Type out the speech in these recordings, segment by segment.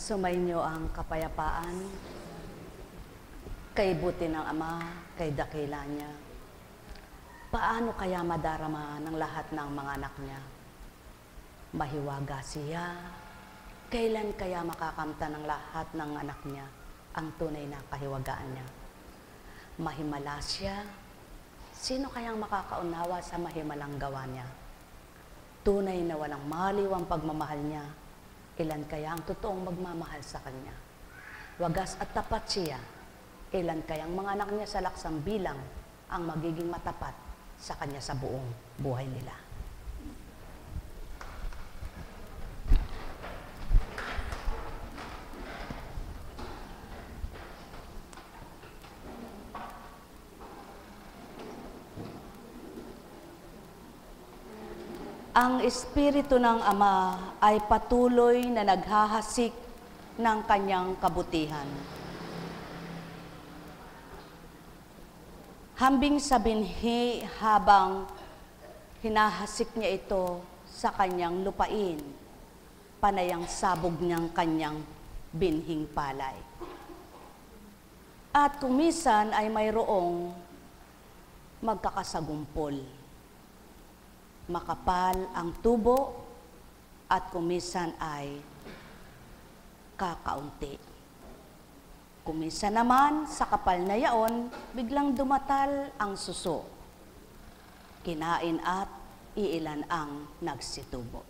Sumainyo ang kapayapaan, kay buti ng Ama, kay dakila niya. Paano kaya madarama ng lahat ng mga anak niya? Mahiwaga siya, kailan kaya makakamta ng lahat ng anak niya ang tunay na kahiwagaan niya? Mahimala siya, sino kayang makakaunawa sa mahimalang gawa niya? Tunay na walang maliw ang pagmamahal niya, ilan kaya ang totoong magmamahal sa kanya? Wagas at tapat siya, ilan kayang mga anak niya sa laksang bilang ang magiging matapat sa kanya sa buong buhay nila? Ang Espiritu ng Ama ay patuloy na naghahasik ng kanyang kabutihan. Hambing sa binhi habang hinahasik niya ito sa kanyang lupain, panayang sabog niyang kanyang binhing palay. At kung minsan ay mayroong magkakasagumpol, makapal ang tubo at kumisan ay kakaunti. Kumisan naman sa kapal na yaon, biglang dumatal ang suso. Kinain at iilan ang nagsitubo.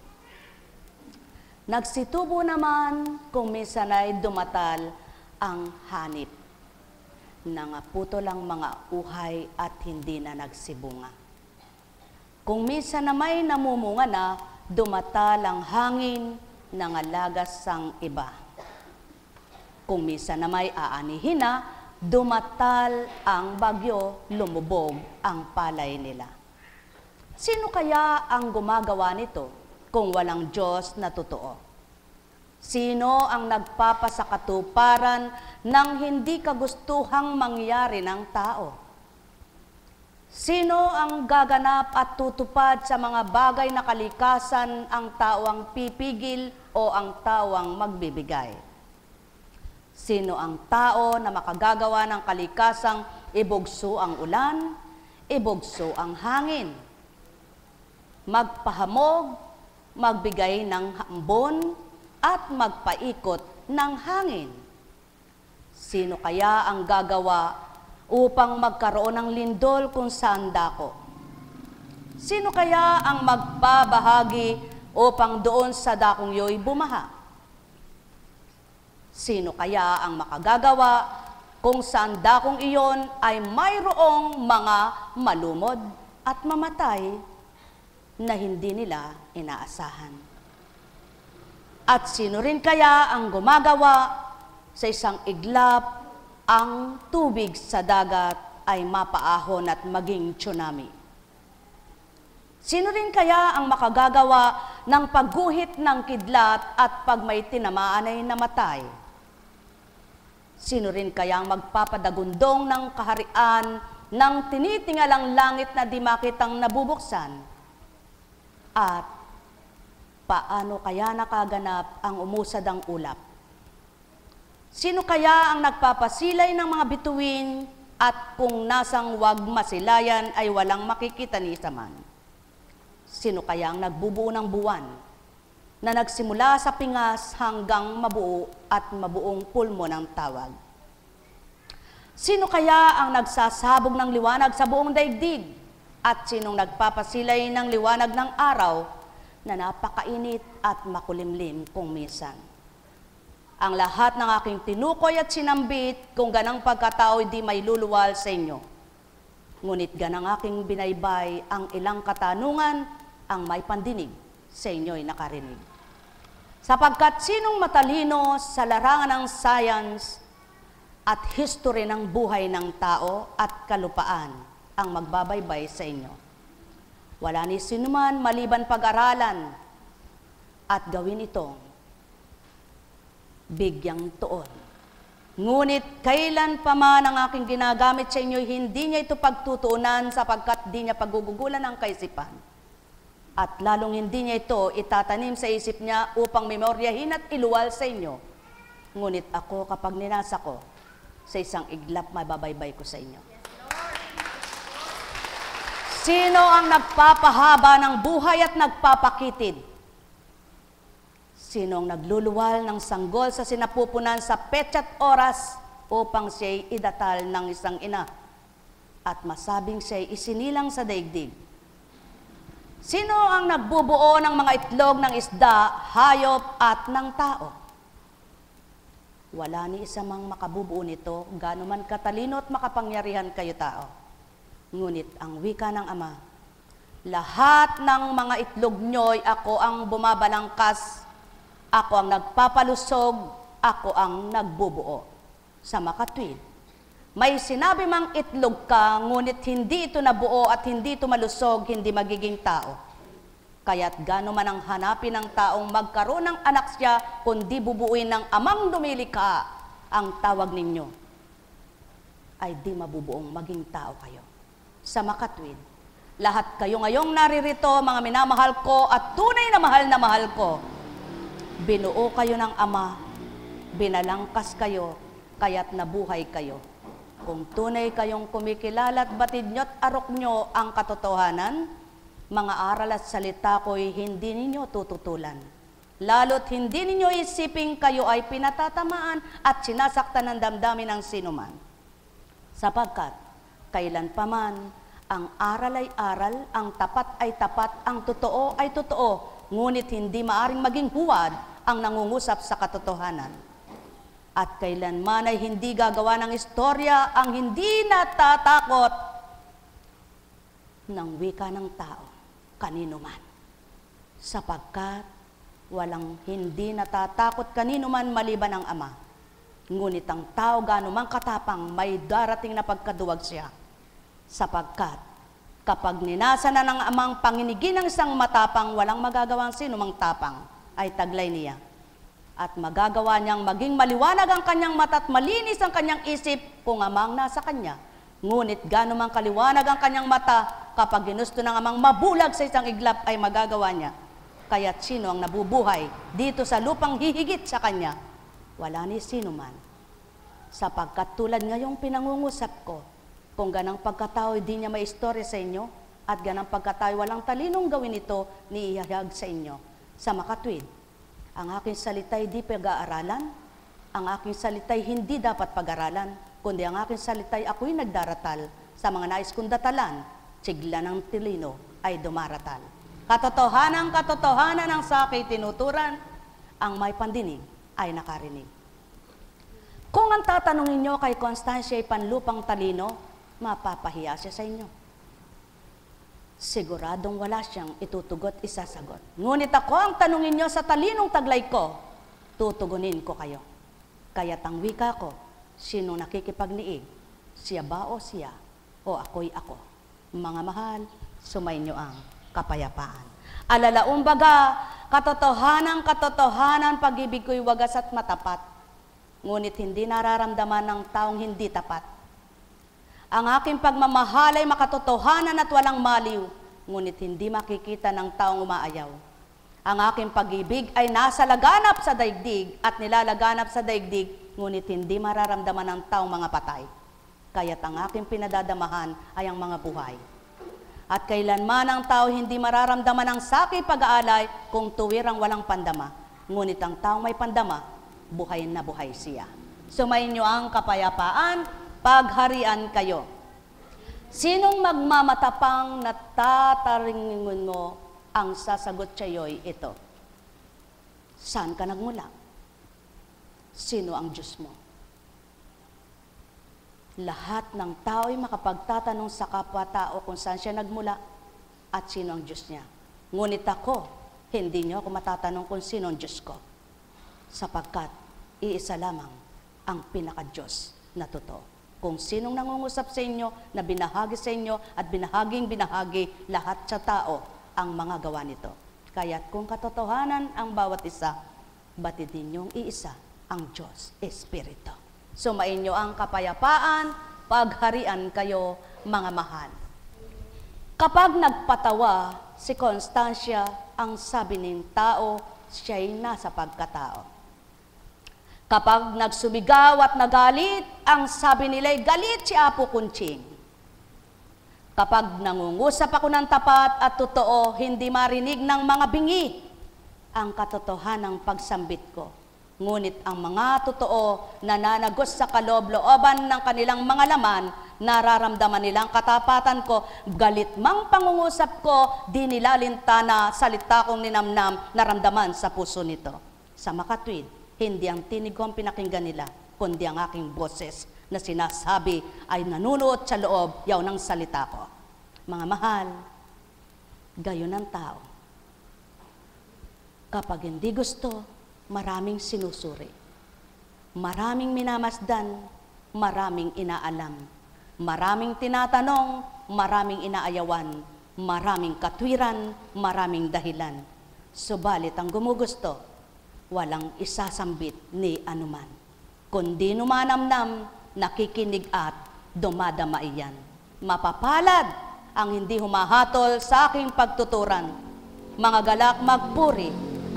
Nagsitubo naman kung minsan ay dumatal ang hanip. Nangaputo lang mga uhay at hindi na nagsibunga. Kung minsan na may namumunga na, dumatal ang hangin, nangalagas ang iba. Kung minsan na may aanihin na, dumatal ang bagyo, lumubog ang palay nila. Sino kaya ang gumagawa nito kung walang Diyos na totoo? Sino ang nagpapasakatuparan ng hindi kagustuhang mangyari ng tao? Sino ang gaganap at tutupad sa mga bagay na kalikasan, ang tao ang pipigil o ang tao ang magbibigay? Sino ang tao na makagagawa ng kalikasang ibugso ang ulan, ibugso ang hangin? Magpahamog, magbigay ng hambon, at magpaikot ng hangin. Sino kaya ang gagawa upang magkaroon ng lindol kung saan dako? Sino kaya ang magpabahagi upang doon sa dakong yo'y bumaha? Sino kaya ang makagagawa kung saan dakong iyon ay mayroong mga malumod at mamatay na hindi nila inaasahan? At sino rin kaya ang gumagawa sa isang iglap ang tubig sa dagat ay mapaahon at maging tsunami? Sino rin kaya ang makagagawa ng pagguhit ng kidlat at pag may tinamaan ay namatay? Sino rin kaya ang magpapadagundong ng kaharian ng tinitingalang langit na di makitang nabubuksan? At paano kaya nakaganap ang umusad ang ulap? Sino kaya ang nagpapasilay ng mga bituin at kung nasang wag masilayan ay walang makikita ni isa man? Sino kaya ang nagbubuo ng buwan na nagsimula sa pingas hanggang mabuo at mabuong pulmo ng tawag? Sino kaya ang nagsasabog ng liwanag sa buong daigdig at sinong nagpapasilay ng liwanag ng araw na napakainit at makulimlim kung minsan? Ang lahat ng aking tinukoy at sinambit, kung ganang pagkatao di may luluwal sa inyo. Ngunit ganang aking binaybay ang ilang katanungan, ang may pandinig sa inyo'y nakarinig. Sapagkat sinong matalino sa larangan ng science at history ng buhay ng tao at kalupaan ang magbabaybay sa inyo? Wala ni sinuman maliban pag-aralan at gawin itong bigyang tuon. Ngunit kailan pa man ang aking ginagamit sa inyo, hindi niya ito pagtutuunan sapagkat di niya paggugugulan ang kaisipan. At lalong hindi niya ito itatanim sa isip niya upang memoryahin at iluwal sa inyo Ngunit ako, kapag ninasa ko, sa isang iglap, mababaybay ko sa inyo. Sino ang nagpapahaba ng buhay at nagpapakitid? Sino ang nagluluwal ng sanggol sa sinapupunan sa petsa't oras upang siya'y idatal ng isang ina at masabing siya'y isinilang sa daigdig? Sino ang nagbubuo ng mga itlog ng isda, hayop at ng tao? Wala ni isa mang makabubuo nito, gaano man katalino at makapangyarihan kayo tao. Ngunit ang wika ng Ama, lahat ng mga itlog nyo'y ako ang bumabalangkas, ako ang nagpapalusog, ako ang nagbubuo. Sa makatwid, may sinabi mang itlog ka, ngunit hindi ito nabuo at hindi ito malusog, hindi magiging tao. Kaya't gaano man ang hanapin ng taong magkaroon ng anak siya, kundi bubuuin ng Amang dumilikha, ang tawag ninyo ay di mabubuong maging tao kayo. Sa makatwid, lahat kayo ngayong naririto, mga minamahal ko at tunay na mahal ko, binuo kayo ng Ama, binalangkas kayo, kaya't nabuhay kayo. Kung tunay kayong kumikilala at batid nyo't arok nyo ang katotohanan, mga aral at salita ko'y hindi ninyo tututulan. Lalo't hindi ninyo isiping kayo ay pinatatamaan at sinasaktan ng damdamin ng sinuman. Sapagkat kailan pa man, ang aral ay aral, ang tapat ay tapat, ang totoo ay totoo, ngunit hindi maaring maging huwad ang nangungusap sa katotohanan. At kailanman ay hindi gagawa ng istorya ang hindi natatakot ng wika ng tao, kanino man. Sapagkat walang hindi natatakot kanino man maliban ang Ama. Ngunit ang tao gaano mang katapang, may darating na pagkaduwag siya. Sapagkat kapag ninasa na ng Amang panginigin ng isang matapang, walang magagawang sino mang tapang ay taglay niya. At magagawa niyang maging maliwanag ang kanyang mata at malinis ang kanyang isip kung Amang nasa kanya. Ngunit gaano mang kaliwanag ang kanyang mata, kapag ginusto ng Amang mabulag sa isang iglap ay magagawa niya. Kaya't sino ang nabubuhay dito sa lupang hihigit sa kanya? Wala ni sino man. Sapagkat tulad ngayong pinangungusap ko, kung ganang pagkatao di niya may istorya sa inyo, at ganang pagkatao walang talinong gawin ito, niihayag sa inyo. Sa makatwid, ang aking salita'y di pag-aaralan, ang aking salita'y hindi dapat pag-aralan, kundi ang aking salita'y ako'y nagdaratal, sa mga nais kong datalan, sigla ng tilino ay dumaratal. Katotohanan ang sa akin tinuturan, ang may pandinig ay nakarinig. Kung ang tatanungin nyo kay Constancia ay panlupang talino, mapapahiya siya sa inyo. Siguradong wala siyang itutugot, isasagot. Ngunit ako ang tanungin nyo sa talinong taglay ko, tutugunin ko kayo. Kaya't ang wika ko, sino nakikipagniig? Siya ba o siya? O ako'y ako? Mga mahal, sumainyo ang kapayapaan. Alalaong baga, katotohanan, pag-ibig ko'y wagas at matapat. Ngunit hindi nararamdaman ng taong hindi tapat. Ang aking pagmamahal ay makatotohanan at walang maliw, ngunit hindi makikita ng taong umaayaw. Ang aking pag-ibig ay nasa laganap sa daigdig at nilalaganap sa daigdig, ngunit hindi mararamdaman ng taong mga patay. Kaya't ang aking pinadadamahan ay ang mga buhay. At kailanman ang tao hindi mararamdaman ng sakit pag-aalay kung tuwirang walang pandama. Ngunit ang taong may pandama, buhay na buhay siya. Sumainyo ang kapayapaan, pagharian kayo. Sinong magmamatapang na tataringin mo, ang sasagot sa'yo'y ito. Saan ka nagmula? Sino ang Diyos mo? Lahat ng tao'y makapagtatanong sa kapwa-tao kung saan siya nagmula at sino ang Diyos niya. Ngunit ako, hindi niyo ako matatanong kung sino ang Diyos ko. Sapagkat iisa lamang ang pinaka-Diyos na totoo. Kung sinong nangungusap sa inyo, na binahagi sa inyo at binahaging binahagi lahat sa tao ang mga gawa nito. Kaya't kung katotohanan ang bawat isa, batid ninyong iisa ang Diyos Espiritu. Sumainyo ang kapayapaan, pagharian kayo, mga mahal. Kapag nagpatawa si Constancia, ang sabi ng tao, siya'y nasa pagkatao. Kapag nagsumigaw at nagalit, ang sabi nila'y galit si Apo Kunching. Kapag nangungusap ako ng tapat at totoo, hindi marinig ng mga bingi ang katotohanang pagsambit ko. Ngunit ang mga totoo nananagos sa kaloob-looban ng kanilang mga laman, nararamdaman nilang katapatan ko, galit mang pangungusap ko, di nilalintana salita kong ninamnam, naramdaman sa puso nito. Sa makatwid, hindi ang tinig ko ang pinakinggan nila, kundi ang aking boses na sinasabi ay nanunuot sa loob yaw ng salita ko. Mga mahal, gayon ang tao. Kapag hindi gusto, maraming sinusuri. Maraming minamasdan, maraming inaalam. Maraming tinatanong, maraming inaayawan. Maraming katwiran, maraming dahilan. Subalit ang gumugusto, walang isasambit ni anuman. Kundi numanamnam, nakikinig at dumadama iyan. Mapapalad ang hindi humahatol sa aking pagtuturan. Mga galak magpuri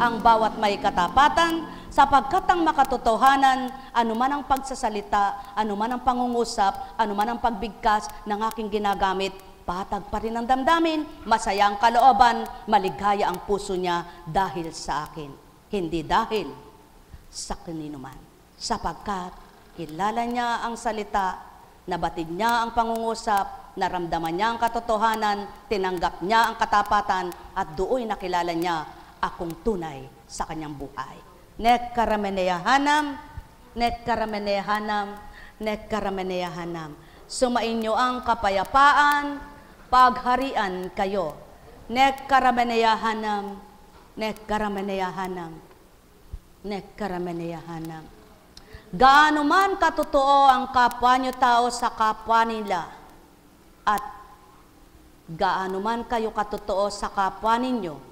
ang bawat may katapatan, sapagkat ang makatotohanan, anuman ang pagsasalita, anuman ang pangungusap, anuman ang pagbigkas ng aking ginagamit, patag pa rin ang damdamin, masaya ang kalooban, maligaya ang puso niya dahil sa akin. Hindi dahil sa kaninuman. Sapagkat kilala niya ang salita, nabatid niya ang pangungusap, naramdaman niya ang katotohanan, tinanggap niya ang katapatan, at doon nakilala niya akong tunay sa kanyang buhay. Nek karameneyahanam, nek karameneyahanam, nek karameneyahanam. Sumainyo ang kapayapaan, pagharian kayo. Nek karameneyahanam, nek karameneyahanam, nek karameneyahanam. Gaano man katotoo ang kapwa nyo tao sa kapwa nila, at gaano man kayo katotoo sa kapwa ninyo,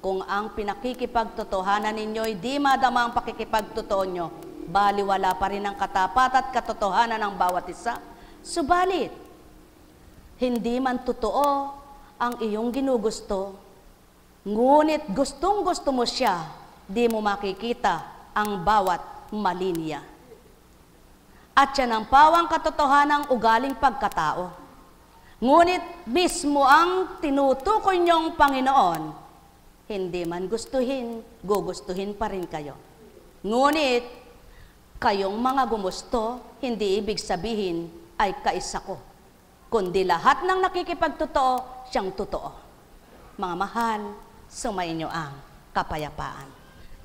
kung ang pinakikipagtotohanan ninyo'y di madama ang pakikipagtotoo nyo, baliwala pa rin ang katapat at katotohanan ng bawat isa. Subalit, hindi man totoo ang iyong ginugusto, ngunit gustong-gusto mo siya, di mo makikita ang bawat mali niya. At yan ang pawang katotohanang ugaling pagkatao. Ngunit mismo ang tinutukoy niyong Panginoon, hindi man gustuhin, gugustuhin pa rin kayo. Ngunit, kayong mga gumusto, hindi ibig sabihin ay kaisa ko, kundi lahat ng nakikipagtotoo, siyang totoo. Mga mahal, sumainyo ang kapayapaan.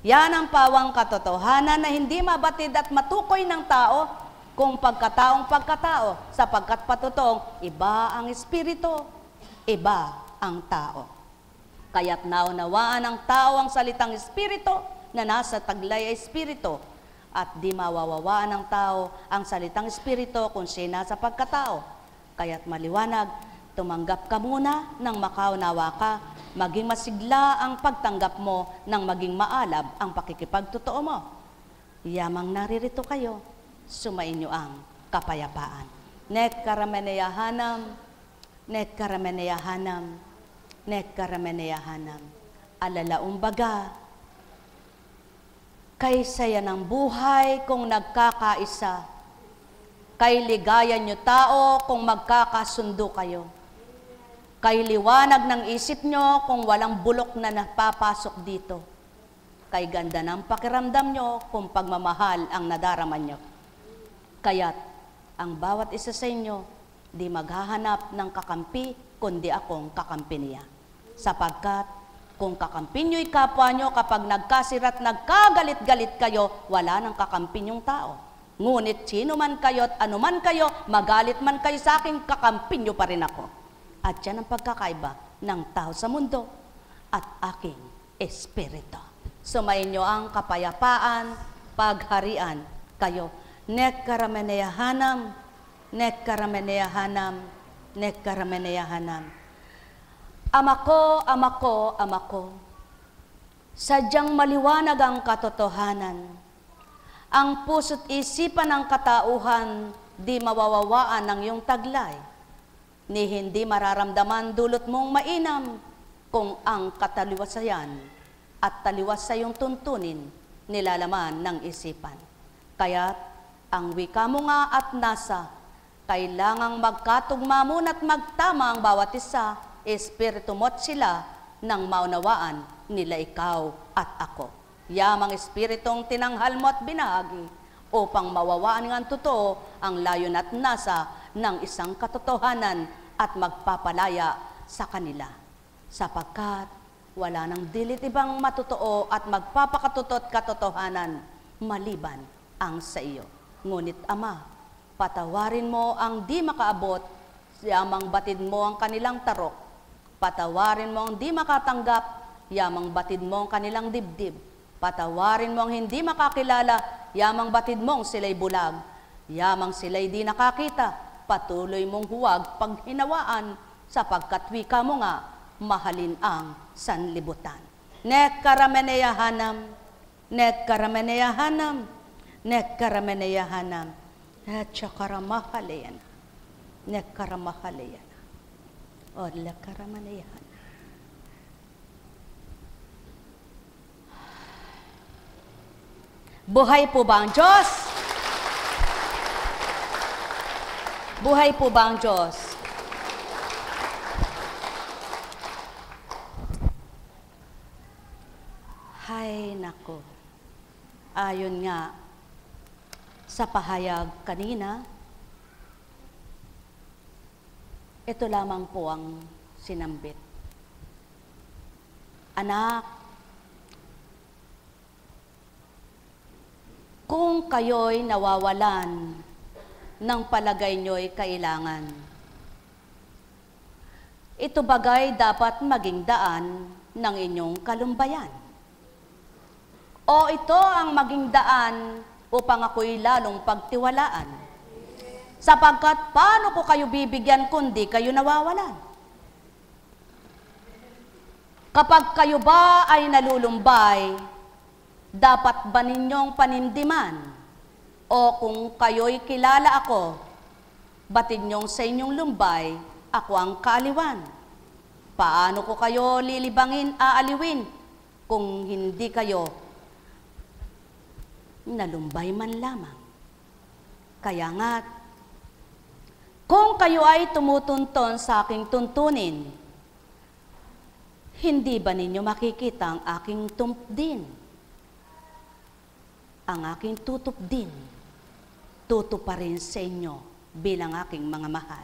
Yan ang pawang katotohanan na hindi mabatid at matukoy ng tao kung pagkataong pagkatao, sapagkat patutong iba ang espiritu, iba ang tao. Kaya't naunawaan ng tao ang salitang espiritu na nasa taglay ay espiritu, at di mawawawaan ng tao ang salitang espiritu kung siya nasa pagkatao. Kaya't maliwanag, tumanggap ka muna nang makaunawa ka, maging masigla ang pagtanggap mo nang maging maalab ang pakikipagtotoo mo. Yamang naririto kayo, sumainyo ang kapayapaan. Nek karameneyahanam, nek karameneyahanam, nek karameneyahanam. Alalaumbaga, kay saya ng buhay kung nagkakaisa, kay ligaya nyo tao kung magkakasundo kayo, kay liwanag ng isip nyo kung walang bulok na napapasok dito, kay ganda ng pakiramdam nyo kung pagmamahal ang nadarama nyo. Kaya't ang bawat isa sa inyo di maghahanap ng kakampi, kundi akong kakampi niya. Sapagkat kung kakampi nyo'y kapwa nyo, kapag nagkasirat, nagkagalit-galit kayo, wala nang kakampi nyong tao. Ngunit sino man kayo at anuman kayo, magalit man kayo sa akin, kakampi nyo pa rin ako. At yan ang pagkakaiba ng tao sa mundo at aking espiritu. Sumainyo ang kapayapaan, pagharian kayo. Nek karameneyahanam, nek karameneyahanam, nek karameneyahanam. Ama ko, ama ko, ama ko, sadyang maliwanag ang katotohanan. Ang puso't isipan ng katauhan, di mawawawaan ng iyong taglay, ni hindi mararamdaman dulot mong mainam, kung ang kataliwasayan at taliwas sa iyong tuntunin, nilalaman ng isipan. Kaya't ang wika mo nga at nasa, kailangang magkatugma at magtama ang bawat isa, espiritu mo't sila, nang maunawaan nila ikaw at ako. Yamang espiritong tinanghal mo at binahagi, upang mawawaan ng totoo ang layon at nasa ng isang katotohanan at magpapalaya sa kanila. Sapagkat wala nang dilit ibang matotoo at magpapakatutot katotohanan maliban ang sa iyo. Ngunit Ama, patawarin mo ang di makaabot, yamang batid mo ang kanilang tarok. Patawarin mo ang di makatanggap, yamang batid mo ang kanilang dibdib. Patawarin mo ang hindi makakilala, yamang batid mong sila'y bulag. Yamang sila'y di nakakita, patuloy mong huwag paghinawaan, sapagkat wika mo nga, mahalin ang sanlibutan. Nekkarameneyahanam, nekkarameneyahanam, nekkarameneyahanam, etchakaramahalayan, nekkaramahalayan. O lekkaramanayahan. Buhay po ba ang Diyos? Buhay po ba ang Diyos? Hay nako. Ayon nga sa pahayag kanina, ito lamang po ang sinambit. Anak, kung kayo'y nawawalan ng palagay nyo'y kailangan, ito bagay dapat maging daan ng inyong kalumbayan. O ito ang maging daan upang ako'y lalong pagtiwalaan. Sapagkat paano ko kayo bibigyan kundi kayo nawawalan? Kapag kayo ba ay nalulumbay, dapat ba ninyong panindiman? O kung kayo'y kilala ako, batid niyong sa inyong lumbay, ako ang kaaliwan. Paano ko kayo lilibangin, aaliwin, kung hindi kayo nalumbay man lamang? Kaya nga, kung kayo ay tumutunton sa aking tuntunin, hindi ba ninyo makikita ang aking tumpdin? Ang aking tutupdin, tutuparin sa inyo bilang aking mga mahal.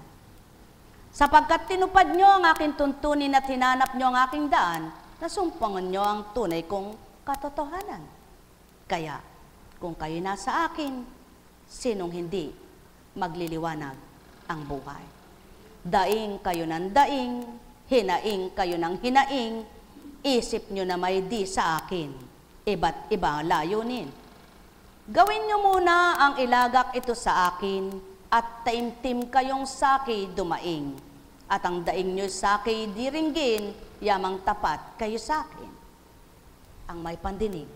Sapagkat tinupad nyo ang aking tuntunin at hinanap nyo ang aking daan, nasumpangan nyo ang tunay kong katotohanan. Kaya, kung kayo nasa akin, sinong hindi magliliwanag ang buhay? Daing kayo ng daing, hinaing kayo ng hinaing, isip nyo na may di sa akin, iba't ibang layunin. Gawin nyo muna ang ilagak ito sa akin, at taimtim kayong saki dumaing, at ang daing nyo saki diringgin, yamang tapat kayo sa akin. Ang may pandinig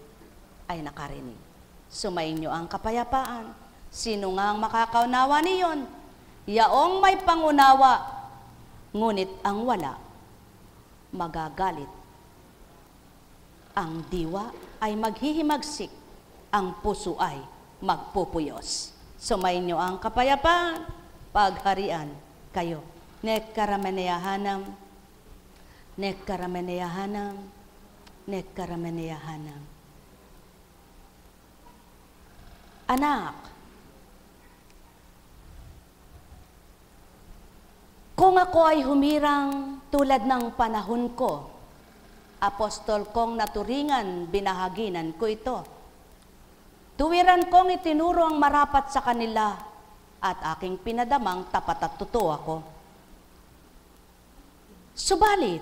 ay nakarinig. Sumayin nyo ang kapayapaan. Sino nga ang makakaunawa niyon? Yaong may pangunawa, ngunit ang wala, magagalit. Ang diwa ay maghihimagsik, ang puso ay magpupuyos. Sumayin nyo ang kapayapaan, pagharian kayo. Nekkarameneyahanam, nekkarameneyahanam, nekkarameneyahanam. Anak, kung ako ay humirang tulad ng panahon ko, apostol kong naturingan, binahaginan ko ito. Tuwiran kong itinuro ang marapat sa kanila, at aking pinadamang tapat at totoo ako. Subalit,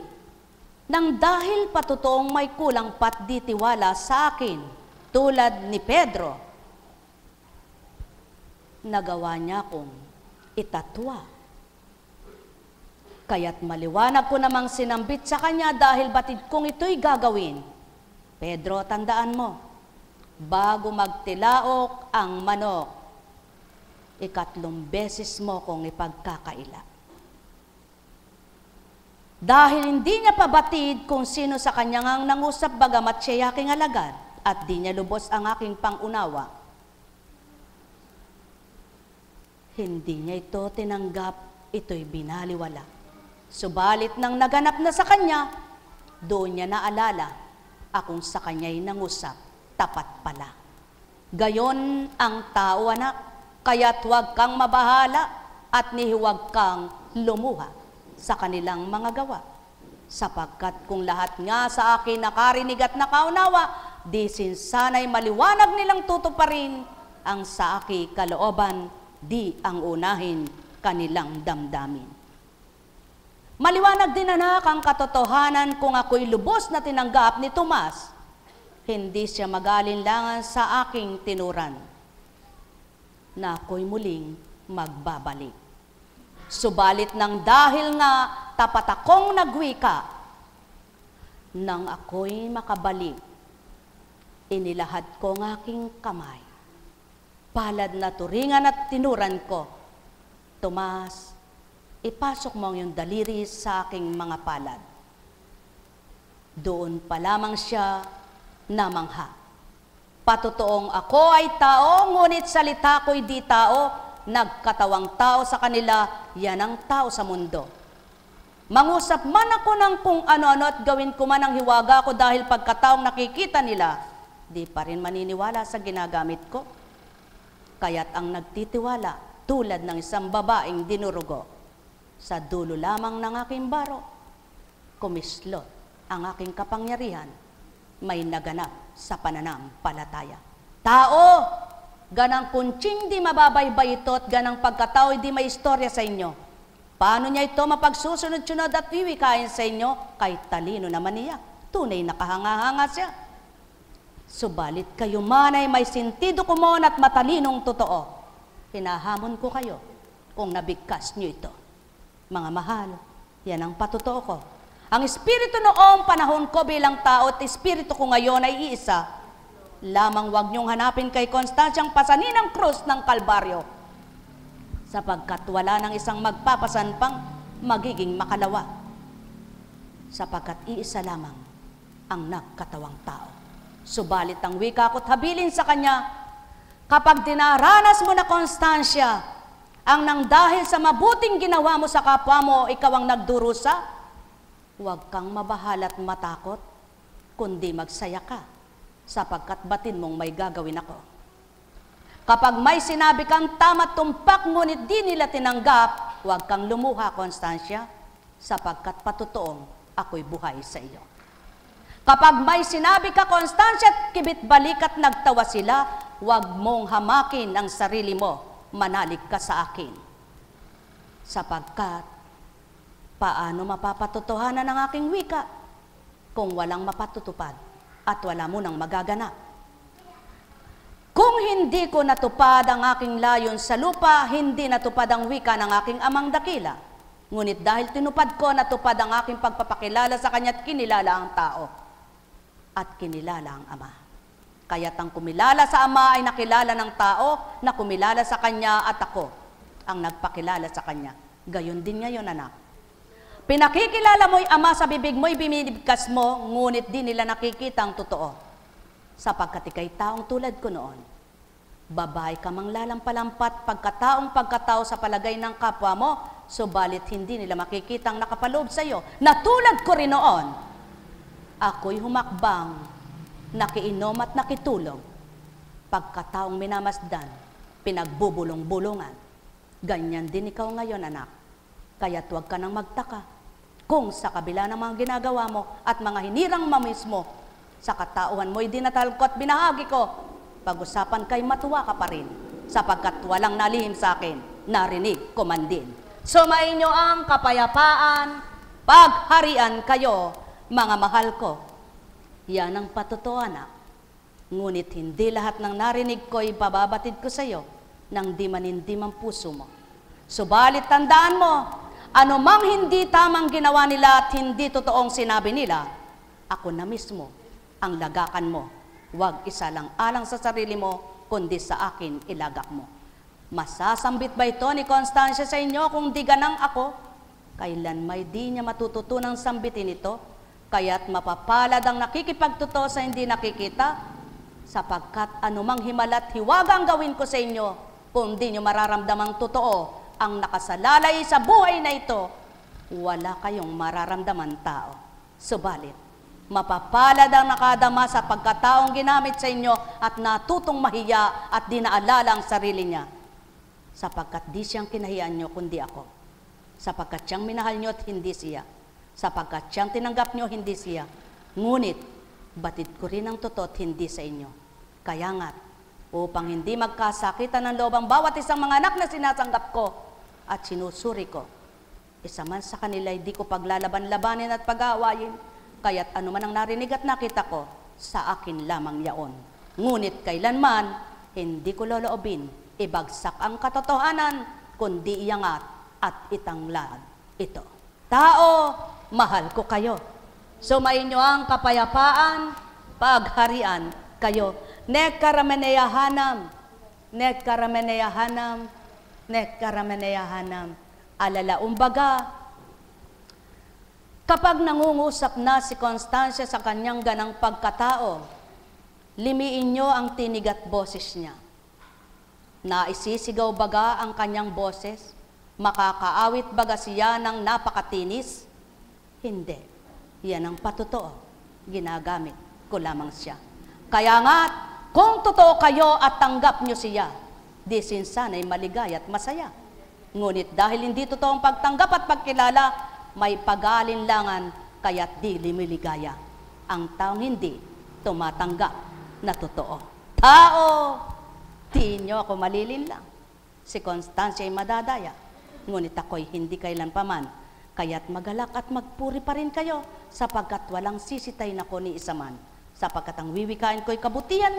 nang dahil patutoong may kulang pat di tiwala sa akin, tulad ni Pedro, nagawa niya kong itatwa. Kaya't maliwanag ko namang sinambit sa kanya dahil batid kong ito'y gagawin. Pedro, tandaan mo, bago magtilaok ang manok, 3 beses mo kong ipagkakaila. Dahil hindi niya pabatid kung sino sa kanya ngang nangusap bagamat siya aking alagad at di niya lubos ang aking pangunawa. Hindi niya ito tinanggap, ito'y binaliwala. Subalit nang naganap na sa kanya, doon niya naalala, akong sa kanya'y nangusap, tapat pala. Gayon ang tao, anak, kaya't huwag kang mabahala at huwag kang lumuha sa kanilang mga gawa. Sapagkat kung lahat nga sa akin nakarinig at nakaunawa, di sana'y maliwanag nilang tutuparin ang sa akin kalooban, di ang unahin kanilang damdamin. Maliwanag din, anak, ang katotohanan kung ako'y lubos na tinanggap ni Tomas. Hindi siya mag-alinlangan sa aking tinuran na ako'y muling magbabalik. Subalit nang dahil nga tapat akong nagwika, nang ako'y makabalik, inilahad ko ang aking kamay. Palad na turingan at tinuran ko, Tomas, ipasok mo ang iyong daliri sa aking mga palad. Doon pa lamang siya namangha. Patotoong ako ay tao, ngunit salita ko'y di tao, nagkatawang tao sa kanila, yan ang tao sa mundo. Mangusap man ako ng kung ano-ano at gawin ko man ang hiwaga ko dahil pagkataong nakikita nila, di pa rin maniniwala sa ginagamit ko. Kaya't ang nagtitiwala, tulad ng isang babaeng dinurugo, sa dulo lamang ng aking baro, kumislot ang aking kapangyarihan, may naganap sa pananampalataya. Tao, ganang kuntsing di mababaybay ito at ganang pagkatao di may istorya sa inyo. Paano niya ito mapagsusunod-sunod at wiwikain sa inyo? Kay talino naman niya, tunay na kahanga-hanga siya. Subalit kayo man ay may sentido kumon at matalinong totoo. Hinahamon ko kayo kung nabigkas niyo ito. Mga mahal, yan ang patotoo ko. Ang espiritu noong panahon ko bilang tao at espiritu ko ngayon ay iisa. Lamang wag niyong hanapin kay Constancia ang pasanin ng krus ng Kalbaryo. Sapagkat wala nang isang magpapasan pang magiging makalawa. Sapagkat iisa lamang ang nagkatawang tao. Subalit ang wika ko't habilin sa kanya, kapag dinaranas mo na, Constancia, ang nang dahil sa mabuting ginawa mo sa kapwa mo, ikaw ang nagdurusa, huwag kang mabahala at matakot, kundi magsaya ka, sapagkat batin mong may gagawin ako. Kapag may sinabi kang tama tumpak, ngunit di nila tinanggap, huwag kang lumuha, Constancia, sapagkat patutoong ako'y buhay sa iyo. Kapag may sinabi ka, Constancia, at kibit balik at nagtawa sila, huwag mong hamakin ang sarili mo, manalig ka sa akin. Sapagkat, paano mapapatotohanan ang aking wika kung walang mapatutupad at wala mo nang magaganap? Kung hindi ko natupad ang aking layon sa lupa, hindi natupad ang wika ng aking amang dakila. Ngunit dahil tinupad ko, natupad ang aking pagpapakilala sa kanya at kinilala ang tao at kinilala ang Ama. Kaya't ang kumilala sa Ama ay nakilala ng tao na kumilala sa Kanya at ako ang nagpakilala sa Kanya. Gayon din ngayon, anak. Pinakikilala mo'y Ama sa bibig mo'y binibigkas mo, ngunit di nila nakikita ang totoo. Sapagkat ika'y taong tulad ko noon. Babae ka mang lalampalampat pagkatao sa palagay ng kapwa mo, subalit hindi nila makikita ang nakapaloob sa iyo, na tulad ko rin noon. Ako'y humakbang, nakiinom at nakitulog. Pagkataong minamasdan, pinagbubulong-bulungan. Ganyan din ikaw ngayon, anak. Kaya't huwag ka nang magtaka kung sa kabila ng mga ginagawa mo at mga hinirang mamis mo, sa katauhan mo'y dinatal ko at binahagi ko, pag-usapan kay matuwa ka pa rin, sapagkat walang nalihim sa akin, narinig ko man din. Sumainyo ang kapayapaan, pagharian kayo, mga mahal ko. Yan ang patotoo, anak. Ngunit hindi lahat ng narinig ko ipababatid ko sa iyo nang di manindim ang puso mo. Subalit tandaan mo, anumang hindi tamang ginawa nila at hindi totoong sinabi nila, ako na mismo ang lagakan mo. Huwag isa lang alang sa sarili mo, kundi sa akin ilagak mo. Masasambit ba ito ni Constancia sa inyo kung di ganang ako? Kailan may di niya matututunang sambitin ito? Kaya't mapapalad ang nakikipagtotoo sa hindi nakikita, sapagkat anumang himalat hiwagang gawin ko sa inyo, kung di nyo mararamdamang totoo ang nakasalalay sa buhay na ito, wala kayong mararamdaman tao. Subalit, mapapalad ang nakadama sa pagkataong ginamit sa inyo at natutong mahiya at di naalala ang sarili niya. Sapagkat di siyang kinahiyan nyo kundi ako. Sapagkat siyang minahal nyo at hindi siya. Sapagkat siyang tinanggap nyo, hindi siya. Ngunit, batid ko rin ang totoo at hindi sa inyo. Kaya nga, upang hindi magkasakitan ng loob ang bawat isang mga anak na sinasanggap ko at sinusuri ko, isa man sa kanila hindi ko paglalaban-labanin at pag-aawayin, kaya't ano man ang narinig at nakita ko, sa akin lamang yaon. Ngunit kailanman, hindi ko loloobin, ibagsak ang katotohanan, kundi iangat at itanglad ito. Tao, mahal ko kayo. Sumainyo ang kapayapaan, pagharian kayo. Nekkarameneyahanam, nekkarameneyahanam, nekkarameneyahanam. Alala umbaga, kapag nangungusap na si Constancia sa kanyang ganang pagkatao, limiin nyo ang tinig at boses niya. Naisisigaw baga ang kanyang boses? Makakaawit baga siya ng napakatinis? Hindi. Yan ang patotoo. Ginagamit ko lamang siya. Kaya nga, kung totoo kayo at tanggap nyo siya, di sinsana'y maligaya at masaya. Ngunit dahil hindi totoong pagtanggap at pagkilala, may pag-aalinlangan kaya't di lumiligaya. Ang taong hindi tumatanggap na totoo. Tao, di nyo ako malilinlang. Si Constancia ay madadaya, ngunit ako'y hindi kailanpaman. Kaya't magalak at magpuri pa rin kayo, sapagkat walang sisitayin ako ni isa man. Sapagkat ang wiwikain ko'y kabutihan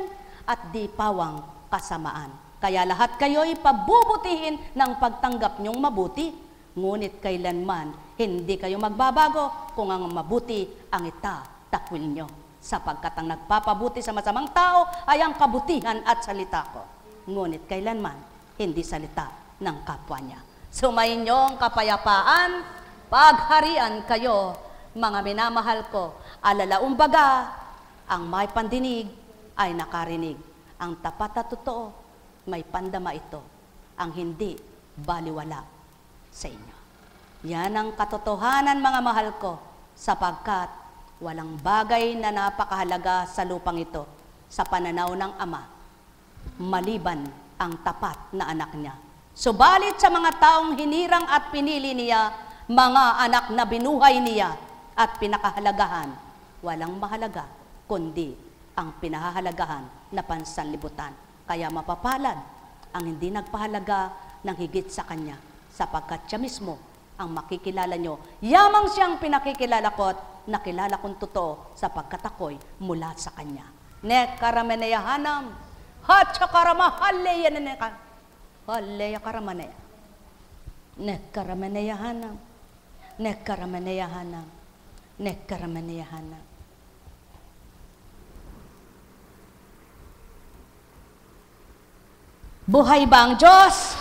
at di pawang kasamaan. Kaya lahat kayo'y pabubutihin ng pagtanggap nyong mabuti. Ngunit kailanman, hindi kayo magbabago kung ang mabuti ang itatakwil nyo. Sapagkat ang nagpapabuti sa masamang tao ay ang kabutihan at salita ko. Ngunit kailanman, hindi salita ng kapwa niya. Sumayin nyo ang kapayapaan, pagharian kayo, mga minamahal ko. Alala umbaga, ang may pandinig ay nakarinig. Ang tapat at totoo, may pandama ito. Ang hindi, baliwala sa inyo. Yan ang katotohanan, mga mahal ko, sapagkat walang bagay na napakahalaga sa lupang ito sa pananaw ng Ama, maliban ang tapat na anak niya. Subalit sa mga taong hinirang at pinili niya, mga anak na binuhay niya at pinakahalagahan, walang mahalaga kundi ang pinahahalagahan na pansanlibutan. Kaya mapapalad ang hindi nagpahalaga ng higit sa kanya, sapagkat siya mismo ang makikilala nyo. Yamang siyang pinakikilala ko at nakilala kong totoo, sapagkat ako'y mula sa kanya. Nekkarameneyahanam, hatsakarama, haleya naneka, haleya karamanaya. Nekkarameneyahanam, nekkarameneyahanam, nekkarameneyahanam. Buhay ba ang Diyos?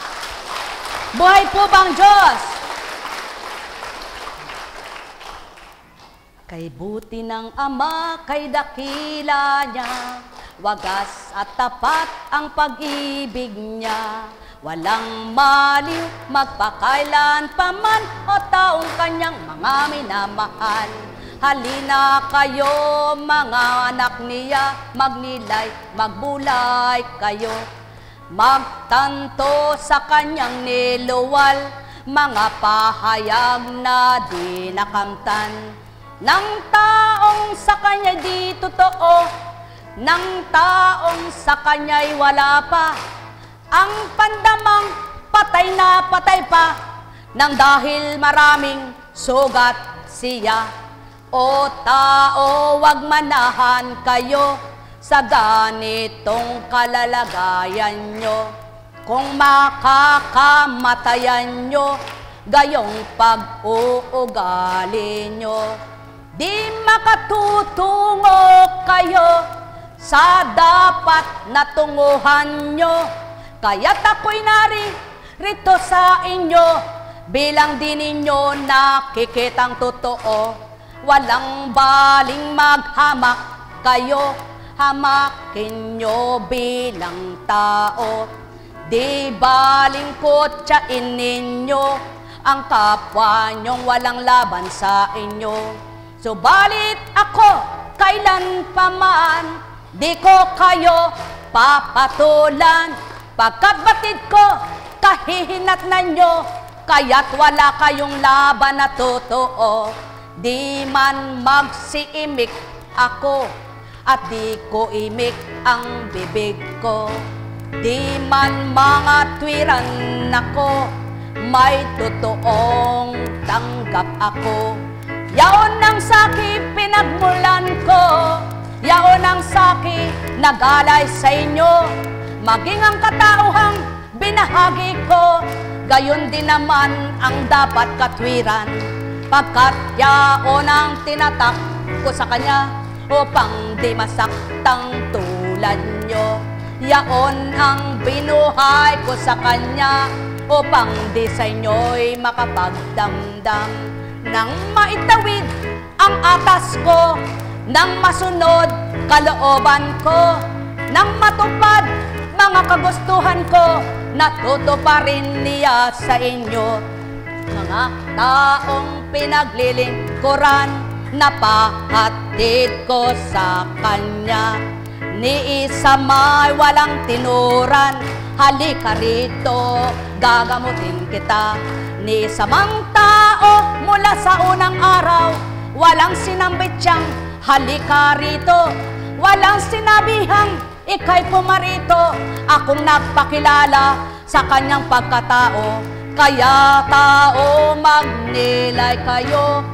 Buhay po ba ang Diyos? Kay buti ng Ama, kay dakila niya, wagas at tapat ang pag-ibig niya. Walang maliw, magpakailan paman, o taong kanyang mga minamahal. Halina kayo, mga anak niya, magnilay, magbulay kayo. Magtanto sa kanyang niluwal, mga pahayag na di nakamtan. Ng taong sa kanya di totoo, ng taong sa kanya'y wala pa, ang pandamang patay na patay pa, nang dahil maraming sugat siya. O tao, wag manahan kayo sa ganitong kalalagayan nyo. Kung makakamatayan nyo, gayong pag-uugali nyo, di makatutungo kayo sa dapat na tunguhan nyo. Kaya't ako'y narito sa inyo, bilang di ninyo nakikitang totoo. Walang baling maghamak kayo, hamakin nyo bilang tao. Di ba lingkod tiyain ninyo ang kapwa niyong walang laban sa inyo? Subalit ako, kailan pa man, di ko kayo papatulan. Pagkat batid ko, kahihinatnan nyo, kaya't wala kayong laban na totoo. Di man magsiimik ako, at di ko imik ang bibig ko. Di man mga twiran ako, may totoong tanggap ako. Yaon ang saki pinagmulan ko, yaon ang saki nagalay sa inyo. Maging ang katauhang binahagi ko, gayon din naman ang dapat katwiran. Pagkat yaon ang tinatak ko sa kanya, upang di masaktang tulad nyo. Yaon ang binuhay ko sa kanya, upang di sa inyo'y makapagdamdam. Nang maitawid ang atas ko, nang masunod kalooban ko, nang matupad mga kagustuhan ko, natutuparin niya sa inyo. Mga taong pinaglilingkuran, napahatid ko sa kanya. Ni isa may walang tinuran, halika rito, gagamutin kita. Ni isa mang tao mula sa unang araw, walang sinambit siyang halika rito. Walang sinabihang ika'y pumarito, akong nagpakilala sa kanyang pagkatao. Kaya tao, magnilay kayo,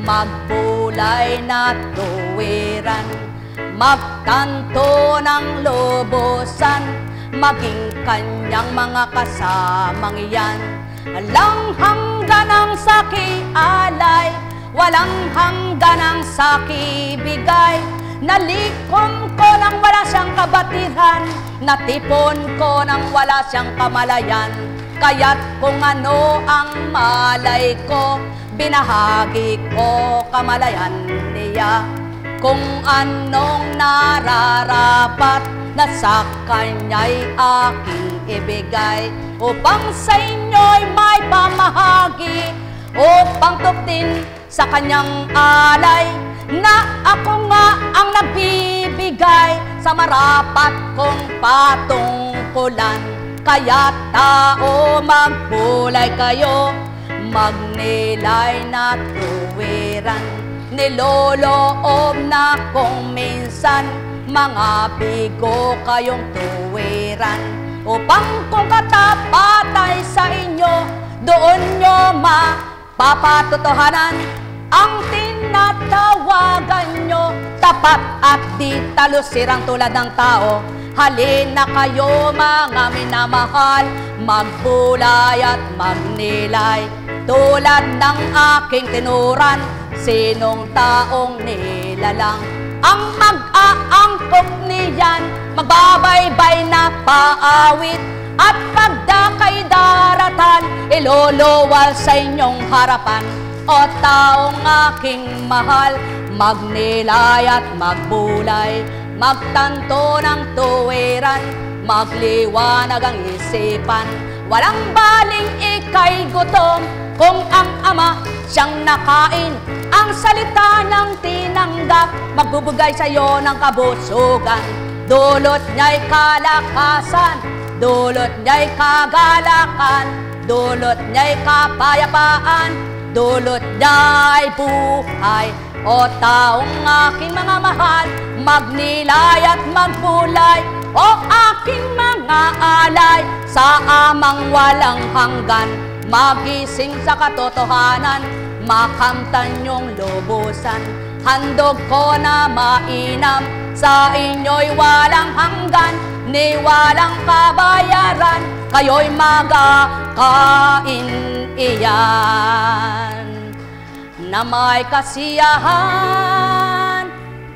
magbulay na tuwiran, magtanto ng lubusan, maging kanyang mga kasamang iyan. Walang hanggan ang saki alay, walang hanggan ang saki bigay. Nalikom ko nang wala siyang kabatiran, natipon ko nang wala siyang kamalayan. Kaya't kung ano ang malay ko, binahagi ko kamalayan niya. Kung anong nararapat na sa kanya'y aking ibigay, upang sa inyo'y may pamahagi, upang tuptin sa kanyang alay, na ako nga ang nagbibigay sa marapat kong patungkulan. Kaya tao, magbulay kayo, magnilay na tuwiran. Niloloob na kung minsan, mga bigo kayong tuwiran, upang kung katapatay sa inyo, doon nyo mapapatotohanan ang tinatawagan nyo. Tapat at di talusirang tulad ng tao. Halina kayo mga minamahal, magbulay at magnilay. Tulad ng aking tinuran, sinong taong nilalang ang mag-aangkop niyan, magbabaybay na paawit, at pagdakay daratan, iluluwal sa inyong harapan. O taong aking mahal, magnilay at magbulay, magtanto ng tuwiran, magliwanag ang isipan. Walang baling ika'y gutom, kung ang ama siyang nakain, ang salita niyang tinanggap, magbubugay sa iyo ng kabusugan. Dulot niya'y kalakasan, dulot niya'y kagalakan, dulot niya'y kapayapaan, dulot niya'y buhay. O taong aking mga mahal, magnilay at magbulay, o aking mga alay, sa amang walang hanggan, magising sa katotohanan, makamtan yung lubusan. Handog ko na mainam, sa inyo'y walang hanggan, ni walang kabayaran, kayo'y magakain iyan. Na may kasiyahan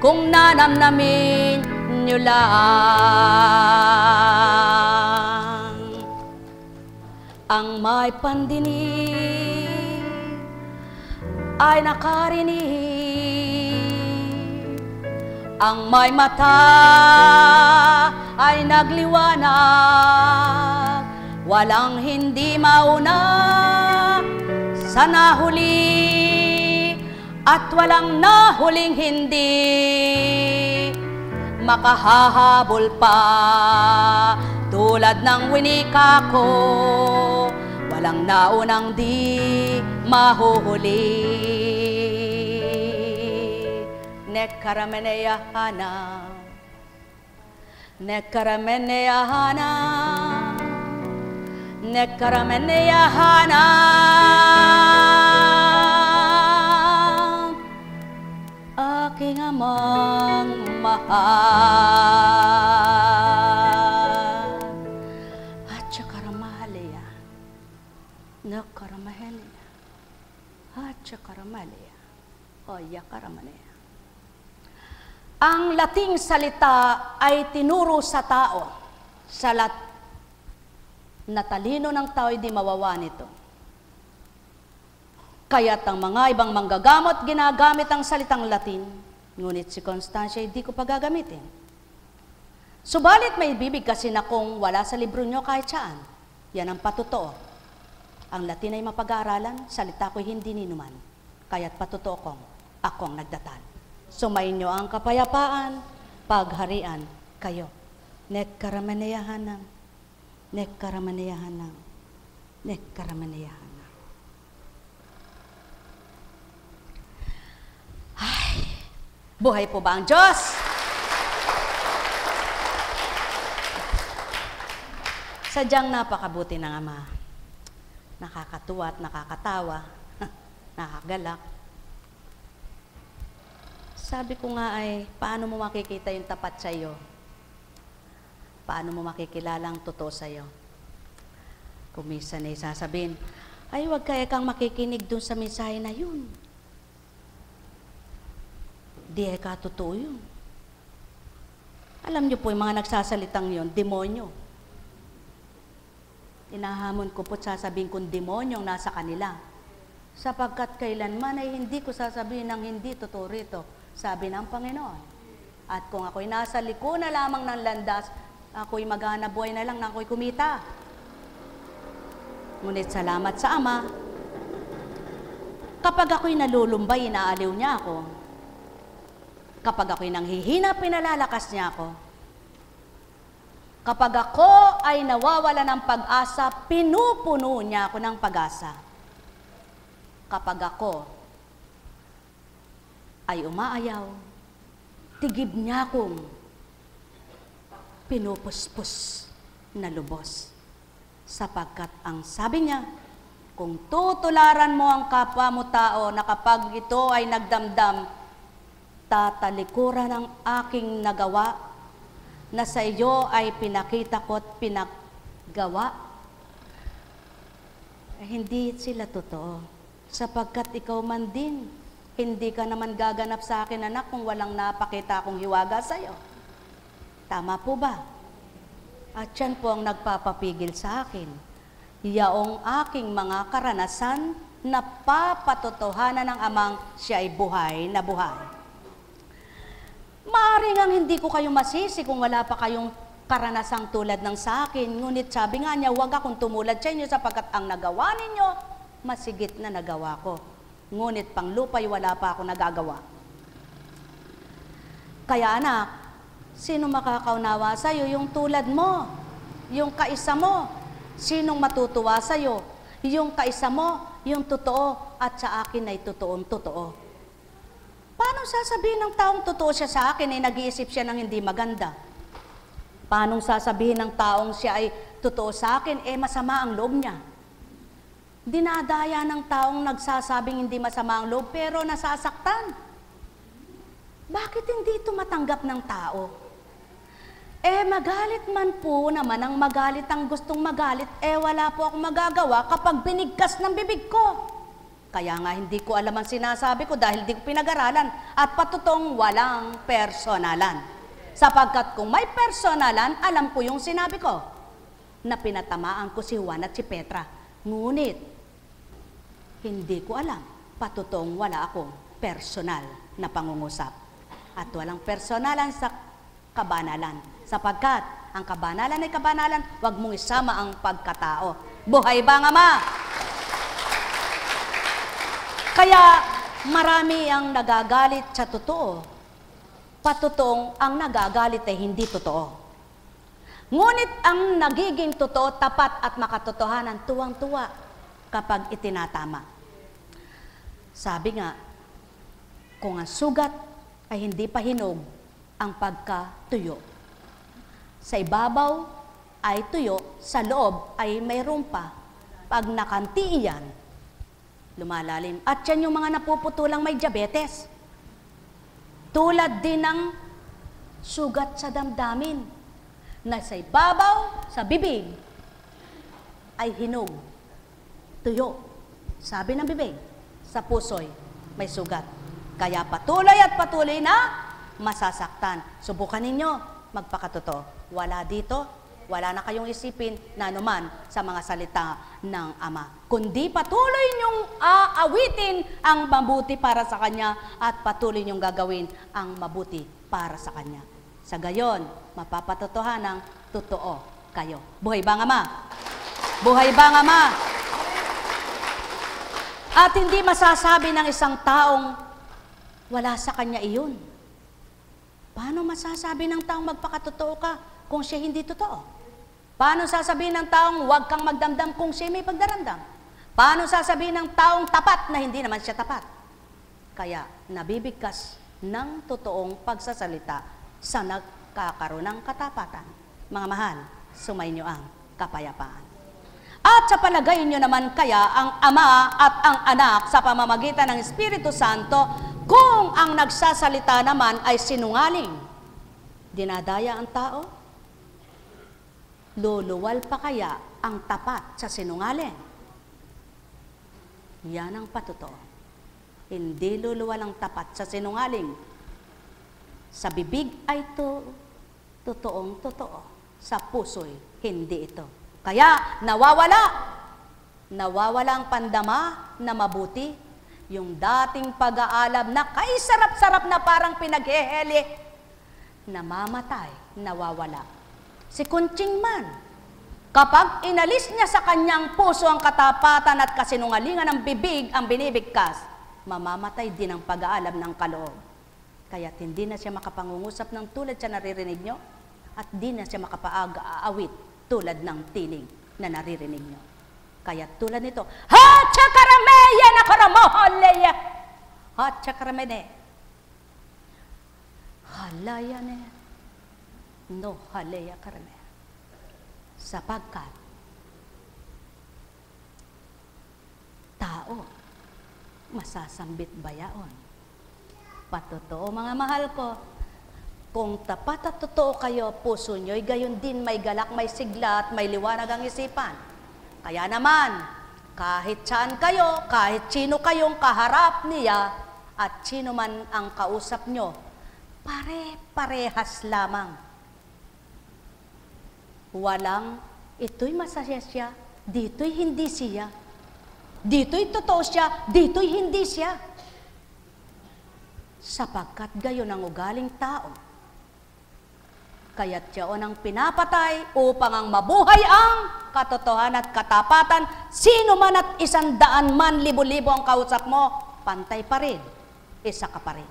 kung nanamnamin nyo lang. Ang may pandinig ay nakarinig, ang may mata ay nagliwanag, walang hindi mauna sa nahuli, at walang nahuling hindi makahahabol pa. Tulad ng winika ko, walang naunang di mahuhuli. Nekarameneyahana, nekarameneyahana, nekarameneyahana. Aking amang mahal. Hatchakaramahaleya, nakaramahelya, hatchakaramaleya, oyakaramanaya. Ang Lating salita ay tinuro sa tao, na talino ng tao ay di mawawa nito. Kaya't ang mga ibang manggagamot ginagamit ang salitang Latin, ngunit si Constancia hindi ko pa gagamitin. Subalit may bibigkasin akong wala sa libro nyo kahit saan. Yan ang patotoo. Ang Latin ay mapag-aaralan, salita ko'y hindi ninuman. Kaya't patotoo kong akong nagdatal. Sumainyo ang kapayapaan, pagharian kayo. Nekarameneyahanang, nekarameneyahanang, nekarameneyahanang. Ay, buhay po ba ang Diyos? Sadyang napakabuti ng Ama. Nakakatuwa at nakakatawa, nakagalak. Sabi ko nga ay, paano mo makikita yung tapat sa iyo? Paano mo makikilala ang totoo sa iyo? Kung minsan ay sasabihin, ay huwag kaya kang makikinig dun sa mensahe na yun. Di ka totoo yun. Alam niyo po, yung mga nagsasalitang yun, demonyo. Inahamon ko po't sasabihin kong demonyong nasa kanila. Sapagkat kailanman ay hindi ko sasabihin ng hindi totoo rito. Sabi ng Panginoon. At kung ako'y nasa liko na lamang ng landas, ako'y maghanap buhay na lang na ako'y kumita. Ngunit salamat sa Ama, kapag ako'y nalulumbay, inaaliw niya ako. Kapag ako'y nanghihina, pinalalakas niya ako. Kapag ako ay nawawala ng pag-asa, pinupuno niya ako ng pag-asa. Kapag ako ay umaayaw, tigib niya akong pinupuspos na lubos. Sapagkat ang sabi niya, kung tutularan mo ang kapwa mo tao na kapag ito ay nagdamdam, tatalikuran ang aking nagawa na sa iyo ay pinakita ko at pinaggawa. Hindi sila totoo. Sapagkat ikaw man din, hindi ka naman gaganap sa akin, anak, kung walang napakita akong hiwaga sa iyo. Tama po ba? At yan po ang nagpapapigil sa akin. Yaong aking mga karanasan na papatotohanan ng Amang siya ay buhay na buhay. Maaring ang hindi ko kayo masisi kung wala pa kayong karanasang tulad ng sa akin. Ngunit sabi nga niya, huwag akong tumulad sa inyo sapagkat ang nagawa ninyo, masigit na nagawa ko. Ngunit panglupay wala pa ako nagagawa. Kaya anak, sino makakaunawa sa iyo? Yung tulad mo, yung kaisa mo. Sinong matutuwa sa iyo? Yung kaisa mo, yung totoo, at sa akin ay totoong totoo. Paano sasabihin ng taong totoo siya sa akin ay nag-iisip siya ng hindi maganda? Paano sasabihin ng taong siya ay totoo sa akin, masama ang loob niya? Dinadaya ng taong nagsasabing hindi masama ang loob, pero nasasaktan. Bakit hindi ito matanggap ng tao? Magalit man po naman ang magalit ang gustong magalit, wala po akong magagawa kapag binigkas ng bibig ko. Kaya nga hindi ko alam ang sinasabi ko dahil hindi ko pinag-aralan at patutong walang personalan. Sapagkat kung may personalan, alam ko yung sinabi ko na pinatamaan ko si Juan at si Petra. Ngunit, hindi ko alam, patutong wala akong personal na pangungusap. At walang personalan sa kabanalan. Sapagkat Ang kabanalan ay kabanalan, huwag mong isama ang pagkatao. Buhay ba ang Ama? Kaya marami ang nagagalit sa totoo. Patotoong ang nagagalit ay hindi totoo. Ngunit ang nagiging totoo, tapat at makatotohanan, tuwang-tuwa kapag itinatama. Sabi nga, kung ang sugat ay hindi pa hinog, ang pagkatuyo. Sa ibabaw ay tuyo, sa loob ay mayroon pa. Pag nakanti iyan, lumalalim. At yan yung mga napuputulang may diabetes. Tulad din ng sugat sa damdamin, na sa ibabaw, sa bibig, ay hinog, tuyo. Sabi ng bibig, sa puso'y may sugat. Kaya patuloy at patuloy na masasaktan. Subukan ninyo magpakatotoo. Wala dito, wala na kayong isipin na anuman sa mga salita ng Ama. Kundi patuloy niyong aawitin ang mabuti para sa Kanya at patuloy niyong gagawin ang mabuti para sa Kanya. Sa gayon, mapapatotohanang totoo kayo. Buhay ba ang Ama? Buhay ba ang Ama? At hindi masasabi ng isang taong wala sa kanya iyon. Paano masasabi ng taong magpakatotoo ka kung siya hindi totoo? Paano sasabihin ng taong huwag kang magdamdam kung siya may pagdaramdam? Paano sasabihin ng taong tapat na hindi naman siya tapat? Kaya nabibigkas ng totoong pagsasalita sa nagkakaroon ng katapatan. Mga mahal, sumayin niyo ang kapayapaan. At sa palagay nyo naman kaya ang Ama at ang Anak sa pamamagitan ng Espiritu Santo, kung ang nagsasalita naman ay sinungaling, dinadaya ang tao? Luluwal pa kaya ang tapat sa sinungaling? Yan ang patotoo. Hindi luluwal ang tapat sa sinungaling. Sa bibig ay totoong totoo. Sa puso'y hindi ito. Kaya nawawala ang pandama na mabuti, yung dating pag-aalab na kay sarap-sarap na parang pinagheheli, namamatay, nawawala. Si Kunching man, kapag inalis niya sa kanyang puso ang katapatan at kasinungalingan ng bibig ang binibigkas, mamamatay din ang pag-aalab ng kaloob. Kaya't hindi na siya makapangungusap ng tulad siya naririnig nyo, at di na siya makapag-aawit tulad ng tinig na naririnig nyo. Kaya tulad nito, Hachakarameya na karamoholeya! Hachakaramene! Halaya ne! No haleya karame. Sapagkat tao, masasambit bayaon. Patotoo mga mahal ko, kung tapat at totoo kayo, puso nyo'y gayon din may galak, may sigla at may liwanag ang isipan. Kaya naman, kahit saan kayo, kahit sino kayong kaharap niya, at sino man ang kausap nyo, pare-parehas lamang. Walang, ito'y masaya siya, dito'y hindi siya. Dito'y totoo siya, dito'y hindi siya. Sapagkat gayon ang ugaling tao. Kaya't siya ang pinapatay upang ang mabuhay ang katotohanan at katapatan. Sino man at 100 man, libo-libo ang kausap mo, pantay pa rin, isa ka pa rin.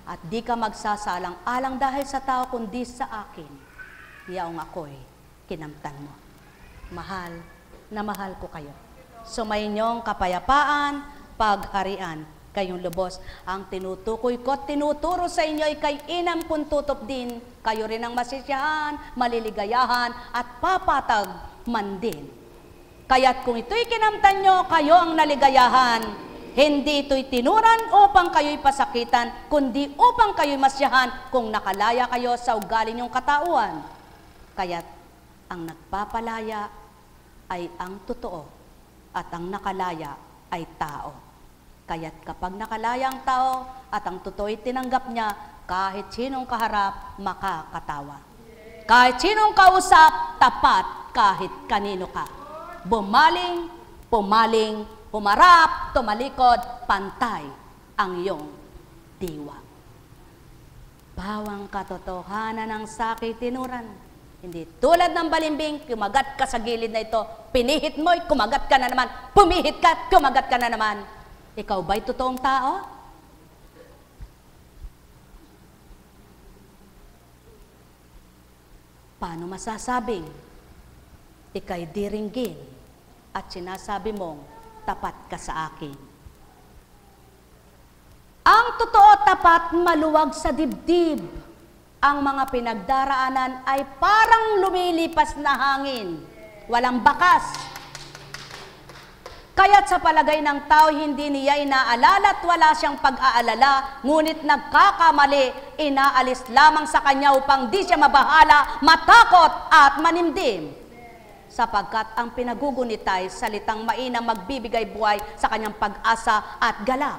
At di ka magsasalang-alang dahil sa tao, kundi sa akin. Yaong ako'y kinamtan mo. Mahal na mahal ko kayo. Sumayinyong kapayapaan, pagharian, kayong lubos. Ang tinutukoy ko at tinuturo sa inyo ay kay inam puntutop din. Kayo rin ang masisiyahan, maliligayahan, at papatag man din. Kaya't kung ito'y kinamtan nyo, kayo ang naligayahan. Hindi ito'y tinuran upang kayo'y pasakitan, kundi upang kayo'y masyahan kung nakalaya kayo sa ugali niyong katauhan. Kaya't ang nagpapalaya ay ang totoo at ang nakalaya ay tao. Kaya't kapag nakalaya ang tao at ang totoo'y tinanggap niya, kahit sinong kaharap, makakatawa. Kahit sinong kausap, tapat kahit kanino ka. Bumaling, pumaling, pumarap, tumalikod, pantay ang iyong diwa. bawang katotohanan ng sakit tinuran. Hindi tulad ng balimbing, kumagat ka sa gilid na ito, pinihit mo, kumagat ka na naman, pumihit ka, kumagat ka na naman. Ikaw ba'y totoong tao? Paano masasabing ika'y diringgin at sinasabi mong tapat ka sa akin? Ang totoo tapat maluwag sa dibdib. Ang mga pinagdaraanan ay parang lumilipas na hangin, walang bakas. Kaya't sa palagay ng tao, hindi niya inaalala at wala siyang pag-aalala, ngunit nagkakamali, inaalis lamang sa kanya upang di siya mabahala, matakot at manimdim. Sapagkat ang pinagugunita ay salitang mainam magbibigay buhay sa kanyang pag-asa at galak.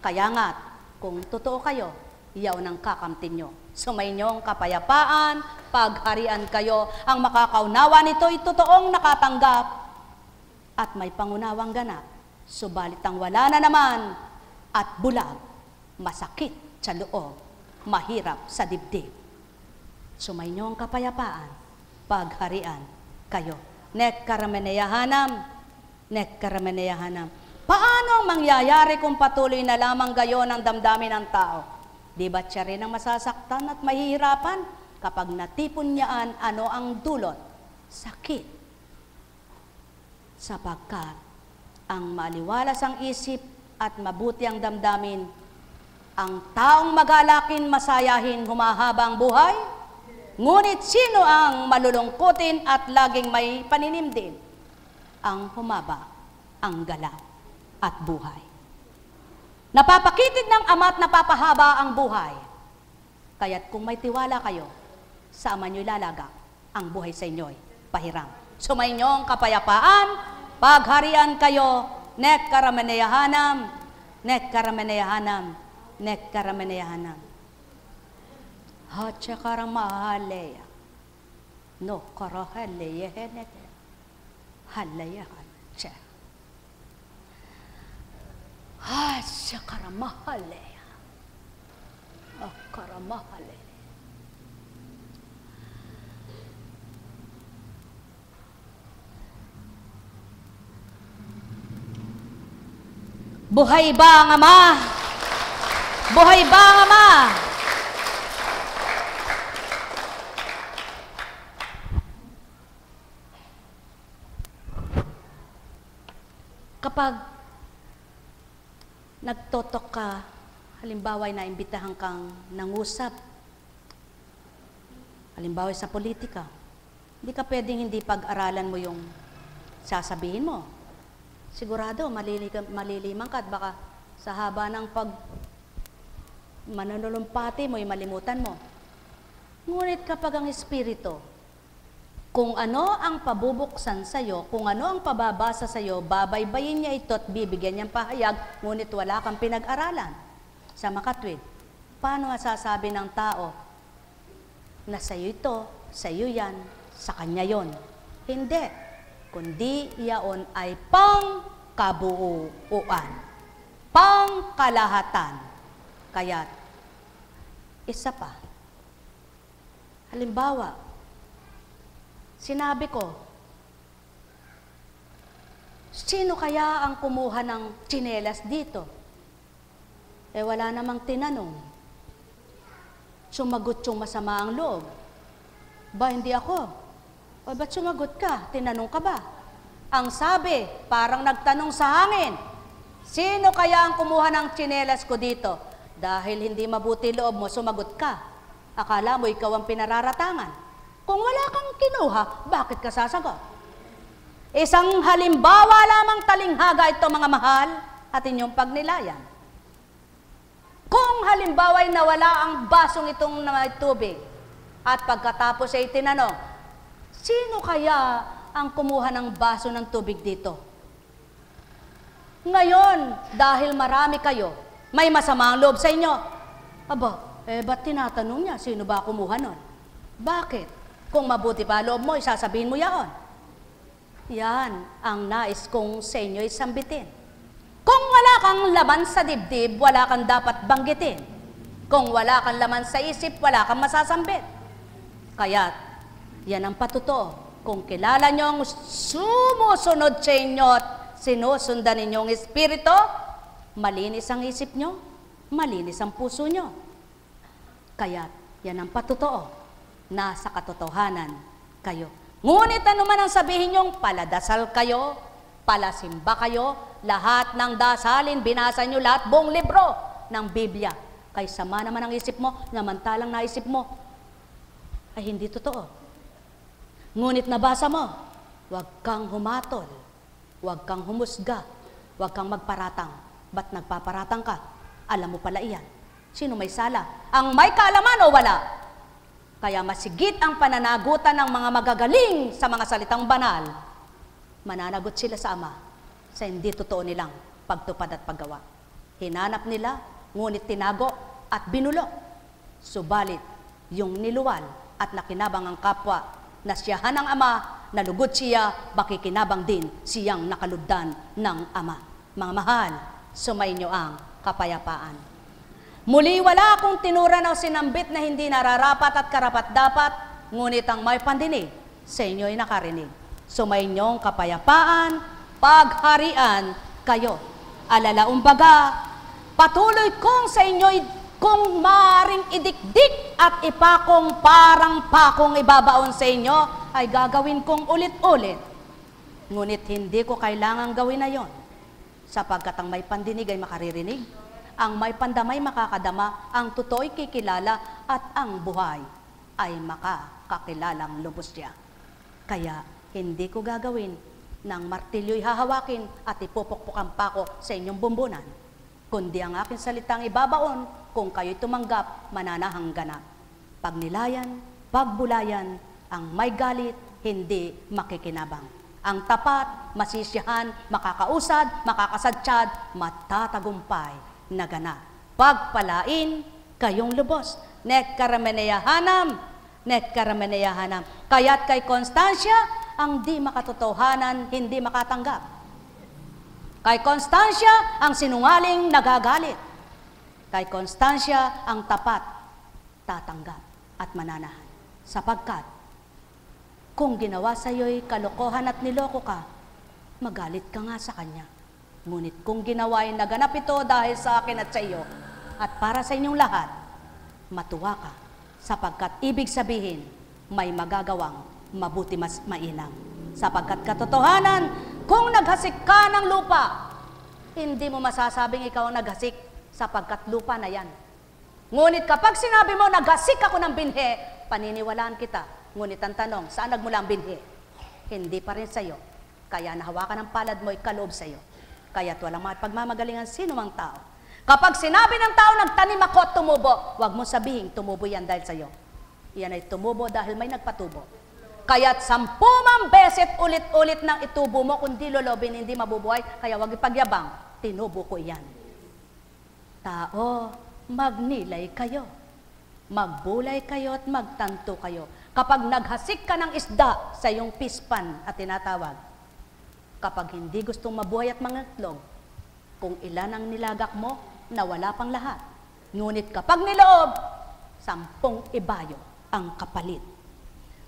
Kaya nga't, kung totoo kayo, iyaw ng kakamtin nyo. Sumainyong kapayapaan, pagharian kayo, ang makakaunawa nito ay totoong nakatanggap at may pangunawang ganap. Subalit ang wala na naman at bulag, masakit sa loob, mahirap sa dibdib. Sumainyong kapayapaan, pagharian kayo. Nek karameneyahanam, nek karameneyahanam. Paano ang mangyayari kung patuloy na lamang gayon ang damdamin ng tao? Di ba't siya rin ang masasaktan at mahihirapan kapag natipon niyaan ano ang dulot? Sakit. Sapagkat ang maliwalas ang isip at mabuti ang damdamin, ang taong magalakin, masayahin, humahabang buhay, ngunit sino ang malulungkutin at laging may paninimdim? Ang humaba, ang galaw at buhay. Napapakitid ng Ama at napapahaba ang buhay. Kaya't kung may tiwala kayo, sa Ama nyo'y lalagak, ang buhay sa inyo'y pahiram. Sumainyong kapayapaan, pagharian kayo, nek karameneyahanam, nek karameneyahanam, nek karameneyahanam. Hatcha karamahaleya, no karahaleyehenek, halayahan, tsa. Hatcha karamahaleya, karamahaleya. Buhay ba ang Ama? Buhay ba ang Ama? Kapag nagtotok ka, halimbawa ay naimbitahan kang nangusap, halimbawa sa politika, hindi ka pwedeng hindi pag-aralan mo yung sasabihin mo. Sigurado, malilimang ka at baka sa haba ng manunulumpati mo, malimutan mo. Ngunit kapag ang Espiritu, kung ano ang pabubuksan sa'yo, kung ano ang pababasa sa'yo, babaybayin niya ito at bibigyan niyang pahayag, ngunit wala kang pinag-aralan. Sa makatwid, paano masasabi ng tao na sa'yo ito, sa'yo yan, sa kanya yon? Hindi. Kundi iyaon ay pangkabuuan, pangkalahatan. Kaya't, isa pa. Halimbawa, sinabi ko, sino kaya ang kumuha ng tsinelas dito? Eh wala namang tinanong. Sumagot yung masama ang loob. Ba, hindi ako. O ba't sumagot ka? Tinanong ka ba? Ang sabi, parang nagtanong sa hangin, sino kaya ang kumuha ng tsinelas ko dito? Dahil hindi mabuti loob mo, sumagot ka. Akala mo ikaw ang pinararatangan. Kung wala kang kinuha, bakit ka sasagot? Isang halimbawa lamang talinghaga ito, mga mahal, at inyong pagnilayan. Kung halimbawa ay nawala ang basong itong na may tubig, at pagkatapos ay tinanong, sino kaya ang kumuha ng baso ng tubig dito? Ngayon, dahil marami kayo, may masamang loob sa inyo. Aba, ba't tinatanong niya, sino ba kumuha nun? Bakit? Kung mabuti pa loob mo, isasabihin mo yaon. Yan ang nais kong sa inyo isambitin. Kung wala kang laban sa dibdib, wala kang dapat banggitin. Kung wala kang laman sa isip, wala kang masasambit. Kaya't, yan ang patuto. Kung kilala nyo ang sumusunod sa inyo at sinusundan ninyong espiritu, malinis ang isip nyo, malinis ang puso nyo. Kaya't, yan ang patuto. Nasa katotohanan kayo. Ngunit ano man ang sabihin nyong paladasal kayo, palasimba kayo, lahat ng dasalin, binasa nyo lahat, buong libro ng Biblia. Kay sama naman ang isip mo, namantalang naisip mo, ay hindi totoo. Ngunit nabasa mo, huwag kang humatol, huwag kang humusga, huwag kang magparatang. Ba't nagpaparatang ka? Alam mo pala iyan. Sino may sala? Ang may kaalaman o wala? Kaya masigit ang pananagutan ng mga magagaling sa mga salitang banal. Mananagot sila sa Ama sa hindi totoo nilang pagtupad at paggawa. Hinanap nila, ngunit tinago at binulok. Subalit, yung niluwal at nakinabang ang kapwa, nasiyahan ng Ama, nalugod siya, makikinabang din siyang nakalugdan ng Ama. Mga mahal, sumainyo ang kapayapaan. Muli wala akong tinuran o sinambit na hindi nararapat at karapat-dapat, ngunit ang may pandinig sa inyo'y nakarinig. Sumainyong kapayapaan, pagharian kayo. Alalaumbaga, patuloy kong sa inyo'y kung maaaring idikdik at ipakong parang pakong ibabaon sa inyo, ay gagawin kong ulit-ulit. Ngunit hindi ko kailangang gawin na yon, sapagkat ang may pandinig ay makaririnig, ang may pandamay makakadama, ang totoo'y kikilala, at ang buhay ay makakakilalang lubos niya. Kaya hindi ko gagawin ng martilyo'y hahawakin at ipupukpukan pa ko sa inyong bumbunan, kundi ang aking salitang ibabaon, kung kayo'y tumanggap, mananahang ganap. Pagnilayan, pagbulayan, ang may galit, hindi makikinabang. Ang tapat, masisiyahan, makakausad, makakasadsyad, matatagumpay na ganap. Pagpalain kayong lubos. Nekkarameneyahanam, nekkarameneyahanam. Kaya't kay Konstansya, ang di makatotohanan, hindi makatanggap. Kay Konstansya, ang sinungaling nagagalit. Kay Konstansya, ang tapat tatanggap at mananahan. Sapagkat, kung ginawa sa iyo'y kalokohan at niloko ka, magalit ka nga sa kanya. Ngunit kung ginawa ay naganap ito dahil sa akin at sa iyo, at para sa inyong lahat, matuwa ka, sapagkat ibig sabihin, may magagawang mabuti mas mainam. Sapagkat katotohanan, kung naghasik ka ng lupa, hindi mo masasabing ikaw ang naghasik, sapagkat lupa na yan. Ngunit kapag sinabi mo, naghasik ako ng binhi, paniniwalaan kita. Ngunit ang tanong, saan nagmula ang binhi? Hindi pa rin sa iyo. Kaya nahawakan ng palad mo, ikaloob sa iyo. Kaya't walang pagmamagalingan sino mang tao. Kapag sinabi ng tao, nagtanim ako at tumubo, huwag mo sabihin, tumubo yan dahil sa iyo. Yan ay tumubo dahil may nagpatubo. Kaya't 10 beses ulit-ulit nang itubo mo, kundi lolobin, hindi mabubuhay, kaya huwag ipagyabang, tinubo ko yan. Tao, magnilay kayo. Magbulay kayo at magtanto kayo. Kapag naghasik ka ng isda sa iyong pispan at tinatawag, kapag hindi gustong mabuhay at mangitlog, kung ilan ang nilagak mo, nawala pang lahat. Ngunit kapag niloob, 10 ibayo ang kapalit.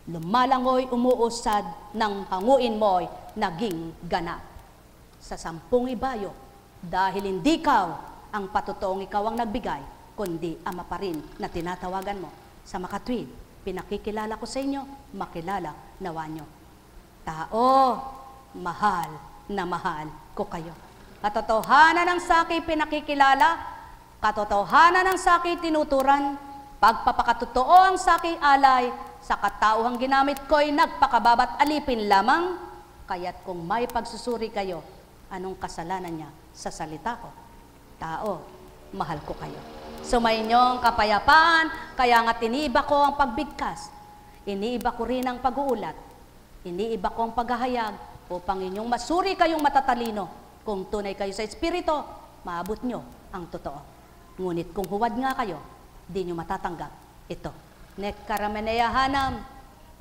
Lumalangoy, umuusad, nang hanguin mo'y naging ganap. Sa 10 ibayo, dahil hindi ikaw ang patutoong ikaw ang nagbigay, kundi Ama pa rin na tinatawagan mo. Sa makatwid, pinakikilala ko sa inyo, makilala nawa nyo. Tao, mahal na mahal ko kayo. Katotohanan ng saki pinakikilala, katotohanan ng saki tinuturan, pagpapakatotoo ang saki alay, sa katauhang ginamit ko'y nagpakababat alipin lamang, kaya't kung may pagsusuri kayo, anong kasalanan niya sa salita ko? Tao, mahal ko kayo. Sumainyong kapayapaan, kaya nga tiniba ko ang pagbigkas, iniiba ko rin ang pag-uulat, iniiba ko ang paghahayag, upang inyong masuri kayong matatalino. Kung tunay kayo sa Espiritu, maabot nyo ang totoo. Ngunit kung huwad nga kayo, di nyo matatanggap ito. Nekkarameneyahanam,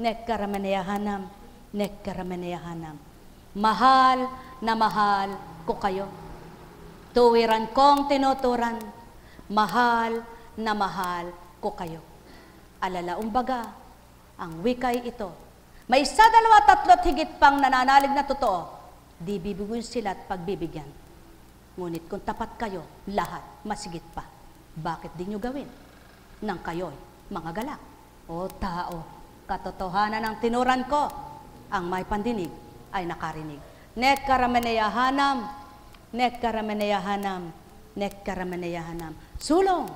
nekkarameneyahanam, nekkarameneyahanam. Mahal na mahal ko kayo. Tuwiran kong tinuturan, mahal na mahal ko kayo. Alalaumbaga, ang wikay ito. May 1, 2, 3 higit pang nananalig na totoo, di bibiguin sila at pagbibigyan. Ngunit kung tapat kayo, lahat, masigit pa. Bakit di nyo gawin? Nang kayo'y mga galak. O tao, katotohanan ng tinuran ko, ang may pandinig ay nakarinig. Nekkarameneyahanam, nekkarameneyahanam, nekkarameneyahanam. Sulong,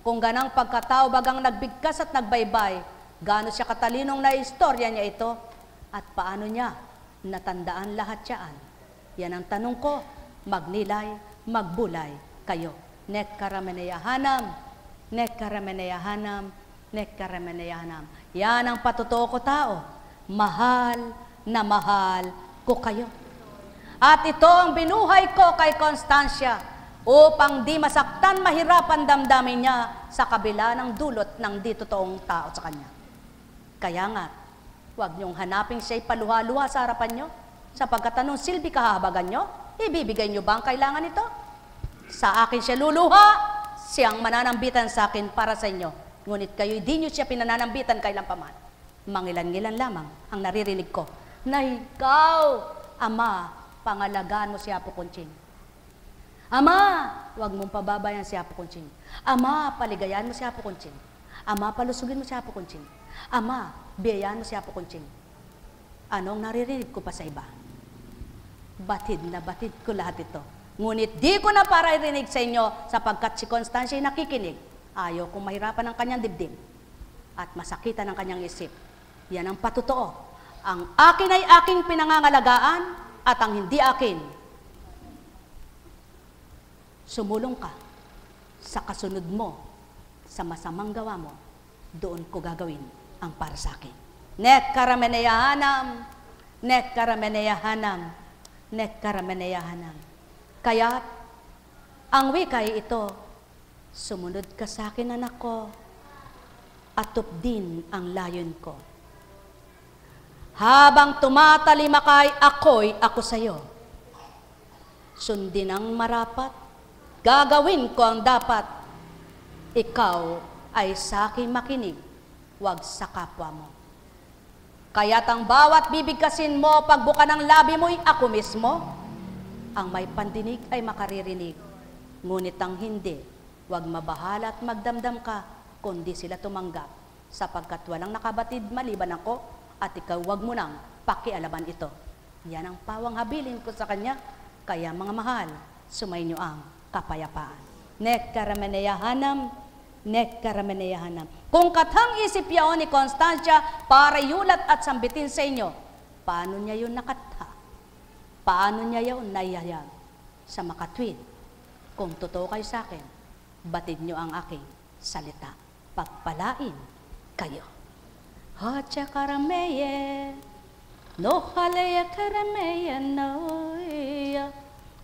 kung ganang pagkatao bagang nagbigkas at nagbaybay, gaano siya katalinong na istorya niya ito, at paano niya natandaan lahat yan? Yan ang tanong ko, magnilay, magbulay kayo. Nekkarameneyahanam, nekkarameneyahanam, nekkarameneyahanam. Yan ang patutuo ko tao, mahal na mahal ko kayo. At ito ang binuhay ko kay Constancia upang di masaktan, mahirapan damdamin niya sa kabila ng dulot ng di totoong tao sa kanya. Kaya nga, huwag niyong hanapin siya'y paluha-luha sa harapan niyo, sapagkat anong silbi kahabagan niyo, ibibigay niyo ba ang kailangan nito? Sa akin siya luluha, siyang mananambitan sa akin para sa inyo. Ngunit kayo'y di niyo siya pinananambitan kailan paman. Mangilan-ngilan lamang ang naririnig ko, na ikaw, Ama, pangalagaan mo si Apo Conching. Ama, huwag mong pababayan si Apo Conching. Ama, paligayan mo si Apo Conching. Ama, palusugin mo si Apo Conching. Ama, biyayaan mo si Apo Conching. Anong naririnig ko pa sa iba? Batid na batid ko lahat ito. Ngunit di ko na para irinig sa inyo sapagkat si Constancia ay nakikinig. Ayaw kong mahirapan ang kanyang dibdib at masakitan ang kanyang isip. Yan ang patotoo. Ang akin ay aking pinangangalagaan at ang hindi akin, sumulong ka sa kasunod mo, sa masamang gawa mo, doon ko gagawin ang para sa akin. Nekkarameneyahanam, nekkarameneyahanam, nekkarameneyahanam. Kaya, ang wikay ito, sumunod ka sa akin, anak ko, at tupdin ang layon ko. Habang tumatalimakay ako'y ako sa'yo. Sundin ang marapat, gagawin ko ang dapat. Ikaw ay sa akin makinig, wag sa kapwa mo. Kaya't ang bawat bibigkasin mo, pagbuka ng labi mo'y ako mismo. Ang may pandinig ay makaririnig, ngunit ang hindi, wag mabahala at magdamdam ka, kundi sila tumanggap, sapagkat walang nakabatid maliban ako, at ikaw wag mo nang pakialaman ito. Yan ang pawang habilin ko sa kanya, kaya mga mahal, sumainyo ang kapayapaan. Nekkarameneyahanam, nekkarameneyahanam. Kung kathang isip yaon ni Constancia para yulat at sambitin sa inyo, paano niya yun nakatha? Paano niya yun nayayag sa makatwid? Kung totoo kayo sa akin, batid niyo ang aking salita. Pagpalain kayo. Hacha karameye, no halaya karameye, noya,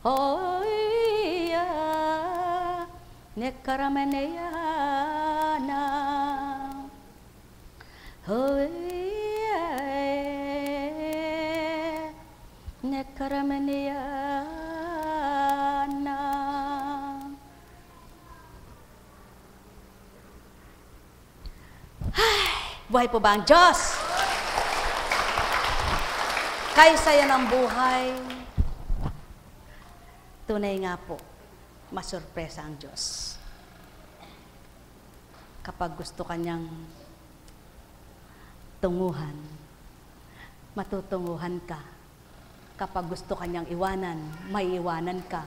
hoya, nekkarameneya na, hoya, nekkarameneya na. Buhay po ba ang Diyos? Kaysa yan ang buhay, tunay nga po, masurpresa ang Diyos. Kapag gusto kanyang tunguhan, matutunguhan ka. Kapag gusto kanyang iwanan, may iwanan ka.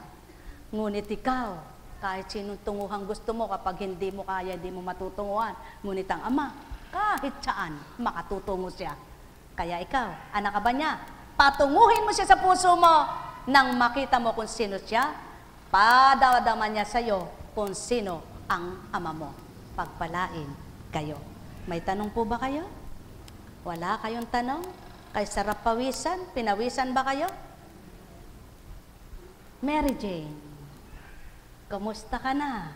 Ngunit ikaw, kahit sinong tunguhan gusto mo, kapag hindi mo kaya, hindi mo matutunguhan. Ngunit ang Ama, kahit saan, makatutungo siya. Kaya ikaw, anak ka ba niya? Patunguhin mo siya sa puso mo nang makita mo kung sino siya. Padadaman niya sa iyo kung sino ang Ama mo. Pagpalain kayo. May tanong po ba kayo? Wala kayong tanong? Kay sarap pawisan? Pinawisan ba kayo? Mary Jane, kumusta ka na?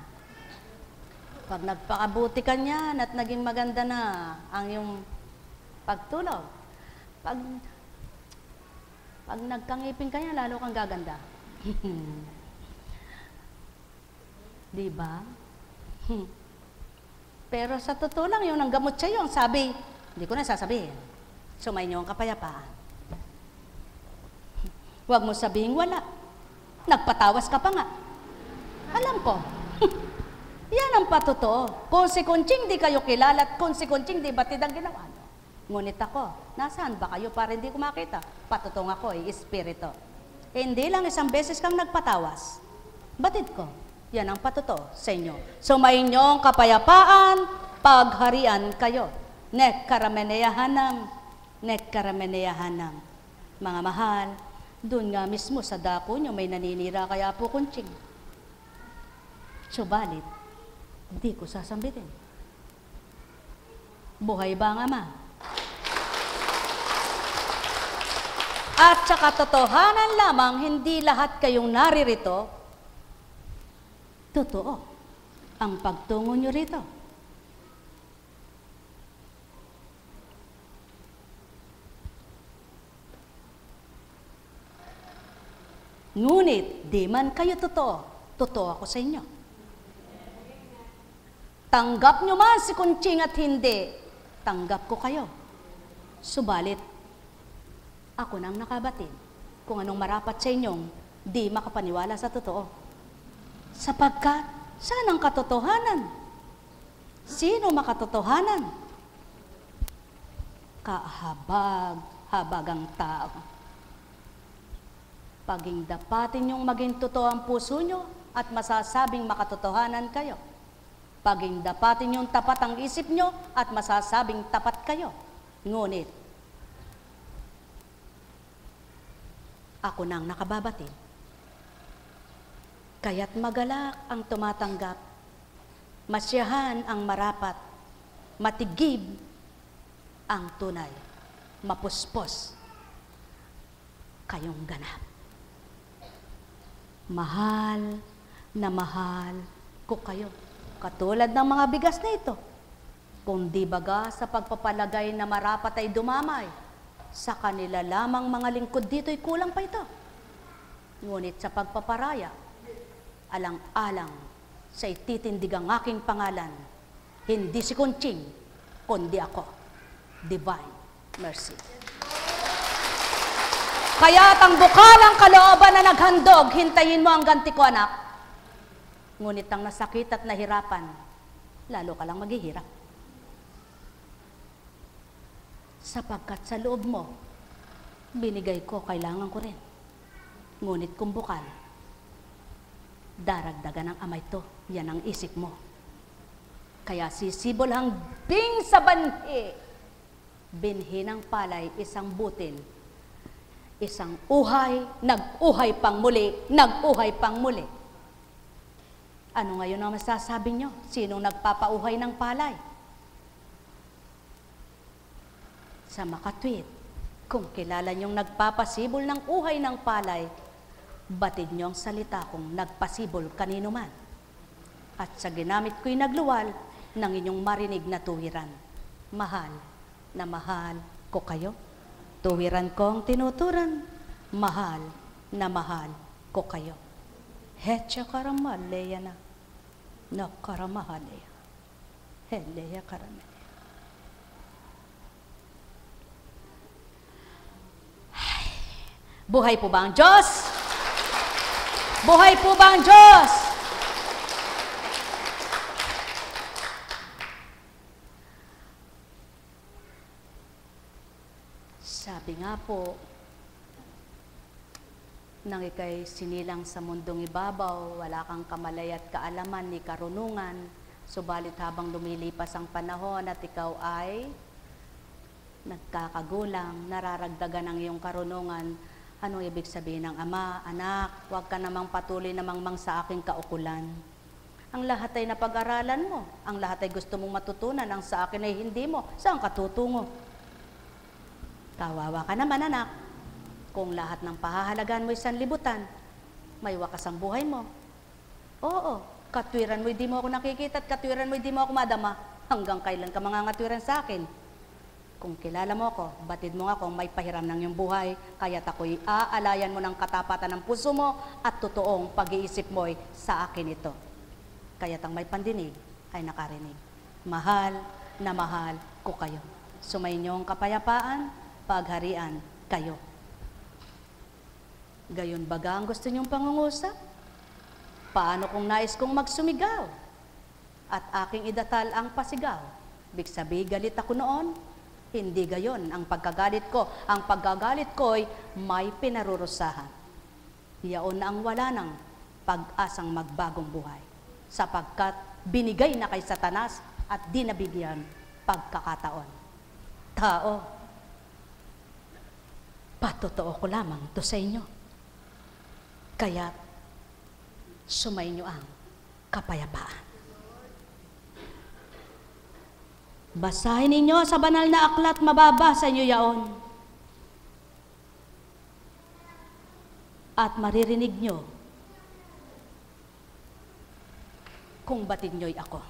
Pag nagpakabuti ka niyan at naging maganda na ang iyong pagtulog, pag nagkangipin ka niya, lalo kang gaganda. Diba? Pero sa totoo lang, yung nanggamot sa'yo, ang sabi, hindi ko na sasabihin, sumainyo ang kapayapaan. Huwag mo sabihin wala. Nagpatawas ka pa nga. Alam ko. Yan ang patotoo. Kung si Kunching di kayo kilala at kung si Kunching di batid ang ginawa nyo. Ngunit ako, nasaan ba kayo para hindi ko makita? Patotoo ako espiritu. Hindi lang isang beses kang nagpatawas. Batid ko. Yan ang patotoo sa inyo. Sumainyong kapayapaan, pagharian kayo. Nekkarameneyahanam, nekkarameneyahanam. Mga mahal, doon nga mismo sa dako nyo may naninira kaya po Kunching. Subalit, di ko sasambitin. Buhay ba ang Ama? At sa katotohanan lamang, hindi lahat kayong naririto, totoo ang pagtungo nyo rito. Ngunit, di man kayo totoo, totoo ako sa inyo. Tanggap nyo man si Kunching at hindi, tanggap ko kayo. Subalit, ako nang nakabatid kung anong marapat sa inyong di makapaniwala sa totoo. Sapagkat, saan ang katotohanan? Sino makatotohanan? Kahabag-habag ang tao. Paging dapatin yung maging totoo ang puso nyo at masasabing makatotohanan kayo. Paging dapatin yung tapat ang isip nyo at masasabing tapat kayo. Ngunit, ako nang nakababatid. Kaya't magalak ang tumatanggap, masyahan ang marapat, matigib ang tunay, mapuspos kayong ganap. Mahal na mahal ko kayo. Katulad ng mga bigas na ito. Kung di baga sa pagpapalagay na marapat ay dumamay, sa kanila lamang mga lingkod dito'y kulang pa ito. Ngunit sa pagpaparaya, alang-alang sa ititindig ang aking pangalan, hindi si Kunching, kundi ako. Divine Mercy. Kaya't ang bukalang kalooban na naghandog, hintayin mo ang ganti ko, anak. Ngunit ang nasakit at nahirapan, lalo ka lang maghihirap. Sapagkat sa loob mo, binigay ko, kailangan ko rin. Ngunit kung bukal, daragdagan ng Ama ito, yan ang isip mo. Kaya sisibol hanggang sa banhi, binhi ng palay, isang butil, isang uhay, nag-uhay pang muli, nag-uhay pang muli. Ano ngayon ang masasabi nyo? Sinong nagpapauhay ng palay? Sa makatwid, kung kilala nyong nagpapasibol ng uhay ng palay, batid nyo ang salita kong nagpasibol kanino man. At sa ginamit ko'y nagluwal ng inyong marinig na tuwiran. Mahal na mahal ko kayo. Tuwiran kong tinuturan, mahal na mahal ko kayo. Hetya karamaleya na, nakaramahaleya, heleya karamaleya. Buhay po ba ang Diyos? Buhay po ba ang Diyos? Sabi nga po, nang ika'y sinilang sa mundong ibabaw, wala kang kamalay at kaalaman ni karunungan, subalit habang lumilipas ang panahon at ikaw ay nagkakagulang, nararagdagan ang iyong karunungan. Anong ibig sabihin ng Ama? Anak, huwag ka namang patuloy na mangmang sa aking kaukulan. Ang lahat ay napag-aralan mo, ang lahat ay gusto mong matutunan, ang sa akin ay hindi mo. Saan ka tutungo? Kawawa ka naman, anak. Kung lahat ng pahahalagaan mo isang libutan, may wakas ang buhay mo. Oo, katwiran mo hindi mo ako nakikita at katwiran mo hindi mo ako madama. Hanggang kailan ka mangangatwiran sa akin? Kung kilala mo ako, batid mo nga kung may pahiram ng iyong buhay, kaya't ako'y aalayan mo ng katapatan ng puso mo at totoong pag-iisip mo'y sa akin ito. Kaya't ang may pandinig ay nakarinig. Mahal na mahal ko kayo. Sumainyong kapayapaan, pagharian kayo. Gayon baga ang gusto niyong pangungusap? Paano kung nais kong magsumigaw at aking idatal ang pasigaw? Big sabi, galit ako noon. Hindi gayon ang pagkagalit ko. Ang pagkagalit ko'y may pinarurusahan. Iyaon na ang wala ng pag-asang magbagong buhay. Sapagkat binigay na kay Satanas at di nabigyan pagkakataon. Tao, patotoo ko lamang to sa inyo. Kaya't sumainyo ang kapayapaan. Basahin ninyo sa banal na aklat, mababasa nyo yaon. At maririnig nyo kung batid nyo'y ako.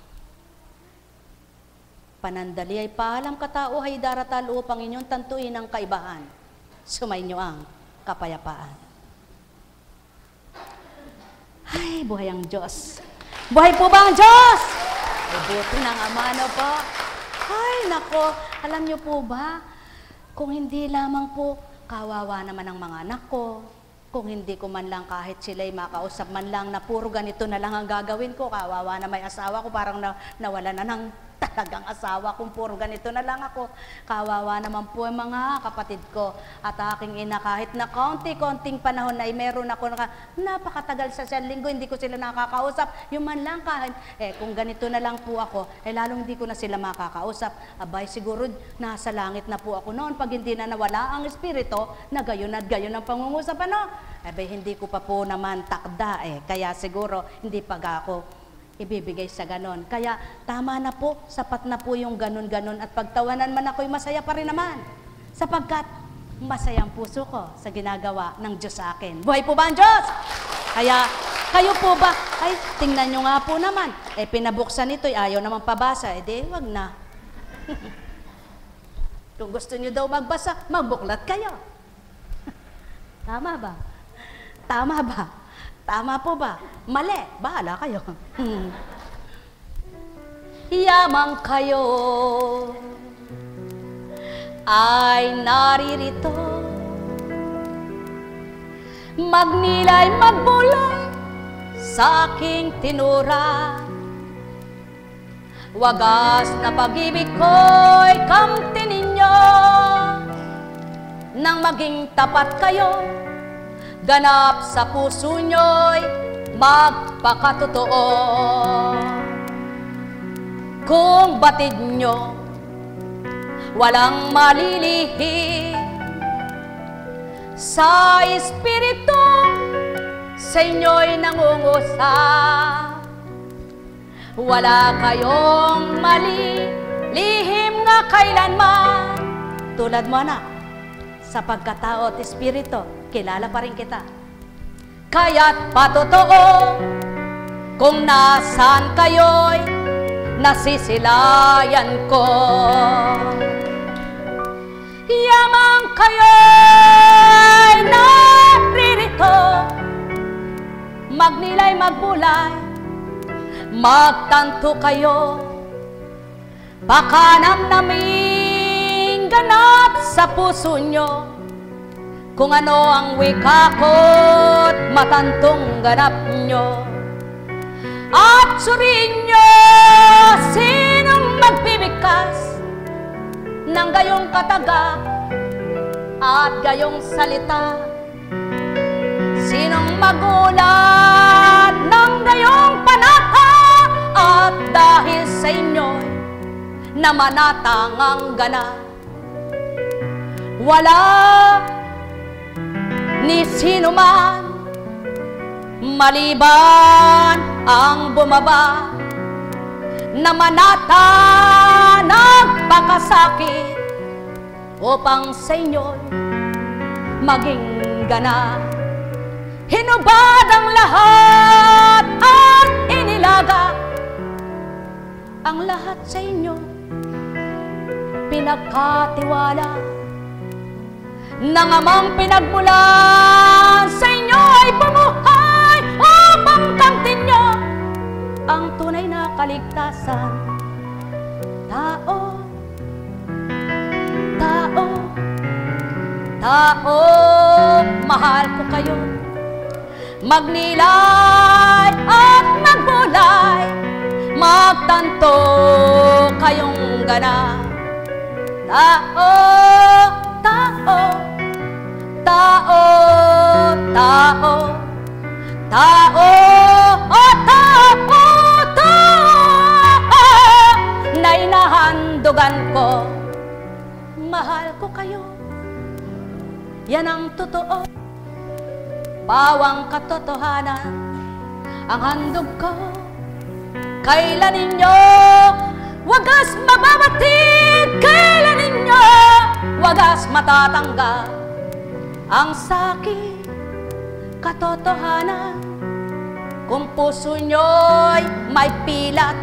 Panandali ay paalam katao ay daratal upang inyong tantuin ang kaibahan. Sumainyo ang kapayapaan. Ay, buhay ang Diyos. Buhay po ba ang Diyos? Ay, buti ng Ama na po. Ay, nako, alam niyo po ba, kung hindi lamang po, kawawa naman ang mga anak ko. Kung hindi ko man lang kahit sila'y makausap man lang na puro ganito na lang ang gagawin ko, kawawa na may asawa ko, parang nawala na ng talagang asawa kung puro ganito na lang ako. Kawawa naman po ang mga kapatid ko at aking ina, kahit na konti-konting panahon ay meron ako napakatagal sa isang linggo, hindi ko sila nakakausap. Yung man lang kahit, kung ganito na lang po ako, lalong hindi ko na sila makakausap. Abay, siguro nasa langit na po ako noon pag hindi na nawala ang espiritu na gayon at gayon ang pangungusap, ano? Abay, hindi ko pa po naman takda kaya siguro hindi pag ako ibibigay sa ganon. Kaya tama na po, sapat na po yung ganon-ganon at pagtawanan man ako'y masaya pa rin naman sapagkat masaya ang puso ko sa ginagawa ng Diyos sa akin. Buhay po ba ang Diyos? Kaya kayo po ba? Ay, tingnan nyo nga po naman. Pinabuksan ito, ayaw naman pabasa. Di, wag na. Kung gusto nyo daw magbasa, magbuklat kayo. Tama ba? Tama ba? Tama po ba? Mali, bahala kayo. Yamang kayo ay naririto, magnilay magbulay sa aking tinura. Wagas na pag-ibig ko'y kamtin ninyo, nang maging tapat kayo, ganap sa puso nyo'y magpakatotoo. Kung batid nyo walang malilihi sa espiritu, sa inyo'y nangungusap, wala kayong mali, lihim nga kailanman. Tulad mo, anak, sa pagkatao at espiritu, kilala pa rin kita. Kaya't patotoo, kung nasaan kayo'y nasisilayan ko. Yamang kayo'y naririto, magnilay magbulay, magtanto kayo, baka namnaming ganap sa puso nyo, kung ano ang wika ko't matantong ganap nyo. At suriin nyo sinong magbibigkas ng gayong kataga at gayong salita, sinong magulat ng gayong panata, at dahil sa inyo'y namanatang ang gana. Wala ni sino man maliban ang bumaba, namanata nagpakasakit upang sa inyo'y maging gana. Hinubad ang lahat at inilaga ang lahat sa inyo, pinagkatiwala ng amang pinagmulan sa inyo ay bumuhay upang kamtin nyo ang tunay na kaligtasan. Tao, tao, tao, mahal ko kayo. Magnilay at magbulay, magtanto kayong gana. Tao, tao, tao, tao, tao, oh tao, tao, na inahandugan ko. Mahal ko kayo, yan ang totoo. Bawang katotohanan ang handog ko. Kailan ninyo wagas mababatid, kailan ninyo wagas matatanggap ang sakit katotohanan. Kung puso nyo'y may pilat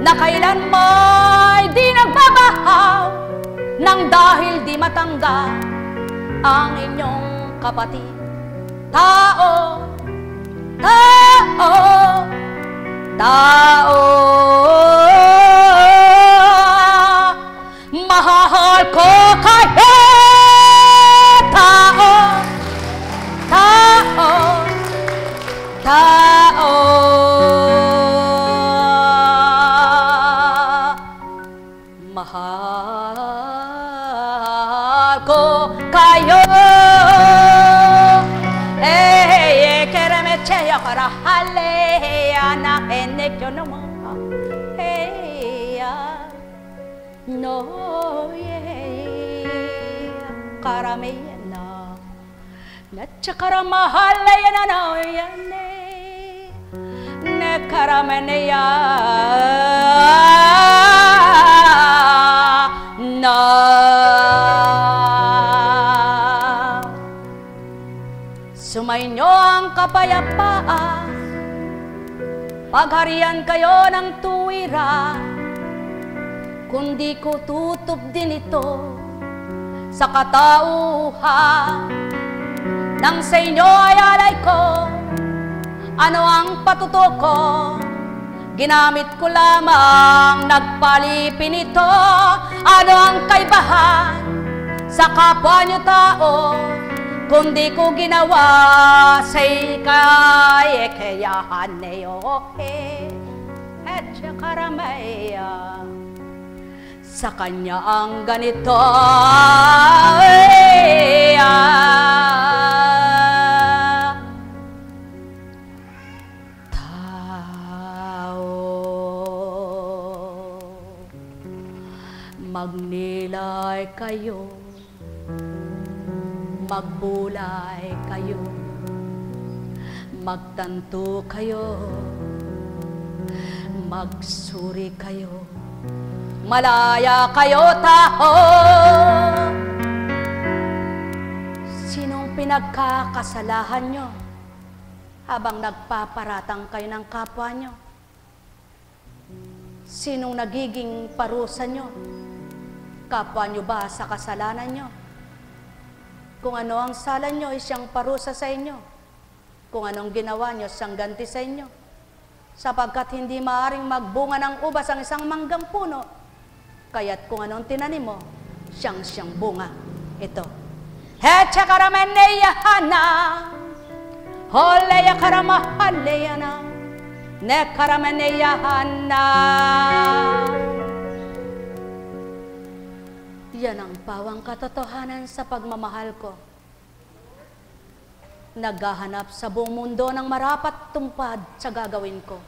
na kailan mo'y di nagbabahaw nang dahil di matanggap ang inyong kapatid. Tao, tao, tao, mahal ko kayo. Tao, tao, tao, mahal ko kayo. Para haleya na enekyo naman heya no ye karamena na chakara mahaleya na no yane ne karameneya na sumainyo ang kapayapaan, pagharian kayo ng tuwira, kundi ko tutup din ito sa katauhan. Nang sa inyo ay alay ko, ano ang patuto ko, ginamit ko lamang nagpalipin ito. Ano ang kaibahan sa kapwa nyo tao, kundi ko ginawa sa ikay kayahan neyo at karamaya sa kanya ang ganito tao magnilay kayo, magbulay kayo, magtanto kayo, magsuri kayo, malaya kayo tao. Sinong pinagkakasalahan nyo habang nagpaparatang kayo ng kapwa nyo? Sinong nagiging parusa nyo? Kapwa nyo ba sa kasalanan nyo? Kung ano ang sala nyo, siyang parusa sa inyo. Kung anong ginawa nyo, siyang ganti sa inyo. Sapagkat hindi maaring magbunga ng ubas ang isang manggang puno, kaya't kung anong tinanim mo, siyang bunga. Ito. Hecha karameneyahana, holeya karamahaleyana, ne karameneyahana. Yan ang pawang katotohanan sa pagmamahal ko. Naghahanap sa buong mundo ng marapat tumpad sa gagawin ko.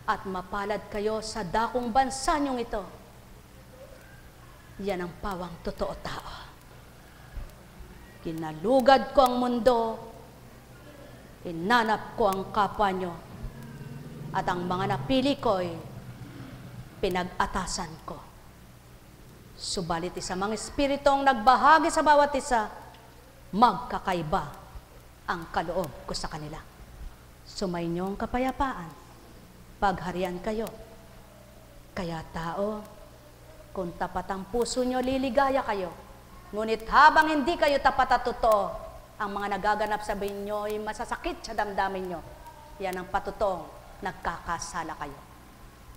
At mapalad kayo sa dakong bansa niyong ito. Yan ang pawang totoo tao. Kinalugad ko ang mundo, inanap ko ang kapwa nyo, at ang mga napili ko'y pinag-atasan ko. Subalit isa mga espiritong nagbahagi sa bawat isa, magkakaiba ang kaloob ko sa kanila. Sumainyo ang kapayapaan, pagharian kayo. Kaya tao, kung tapat ang puso nyo, liligaya kayo. Ngunit habang hindi kayo tapat at totoo, ang mga nagaganap sa inyo ay masasakit sa damdamin nyo. Yan ang patutong nagkakasala kayo.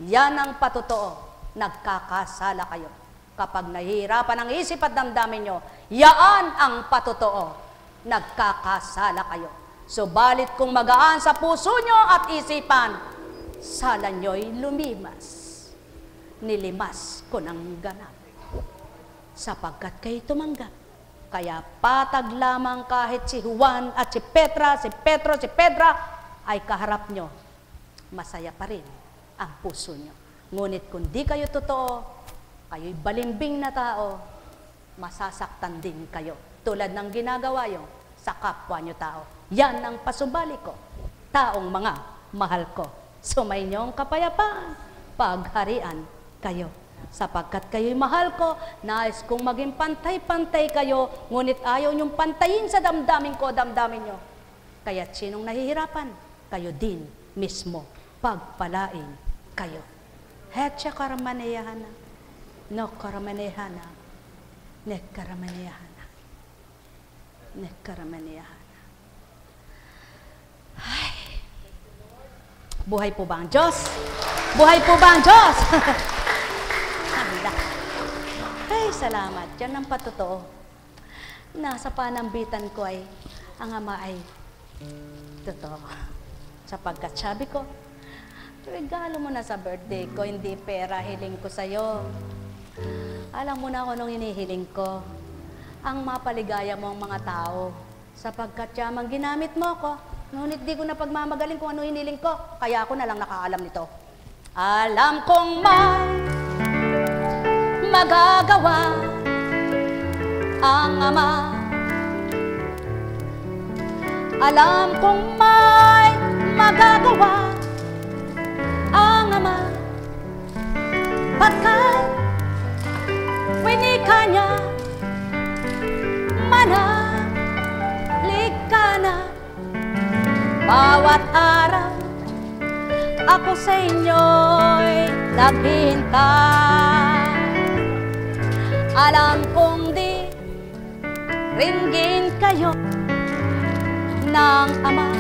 Yan ang patotoo. Nagkakasala kayo. Kapag nahihirapan ang isip at damdamin nyo, yaan ang patotoo. Nagkakasala kayo. Subalit kung magaan sa puso nyo at isipan, sala nyo'y lumimas. Nilimas ko ng ganap. Sapagkat kayo tumanggap. Kaya patag lamang kahit si Juan at si Petra, si Petro, si Pedra ay kaharap nyo. Masaya pa rin ang puso nyo. Ngunit kung di kayo totoo, kayo'y balimbing na tao, masasaktan din kayo. Tulad ng ginagawa nyo sa kapwa nyo tao. Yan ang pasubali ko, taong mga mahal ko. Sumainyo ang kapayapaan, pagharian kayo. Sapagkat kayo'y mahal ko, nais kong maging pantay-pantay kayo, ngunit ayaw niyong pantayin sa damdamin ko, damdamin nyo. Kaya't sinong nahihirapan, kayo din mismo, pagpalain kayo. Hetya karamaneyahana, no karamaneyahana, ne karamaneyahana, ne karamaneyahana. Ay, buhay po ba ang Diyos? Buhay po ba ang Diyos? Ay, salamat. Yan ang patotoo. Nasa panambitan ko ay, ang Ama ay totoo. Sapagkat sabi ko, regalo mo na sa birthday ko, hindi pera, hiling ko sa'yo. Alam mo na kung anong hinihiling ko. Ang mapaligaya mo ang mga tao. Sapagkat yamang ginamit mo ko, ngunit di ko na pagmamagaling kung ano hiniling ko. Kaya ako na lang nakaalam nito. Alam kong may magagawa ang Ama. Alam kong may magagawa ang Ama. Pagkat winika niya, manalig ka na. Bawat araw ako sa inyo'y naghihintay. Alam kong di ringgin kayo ng Ama.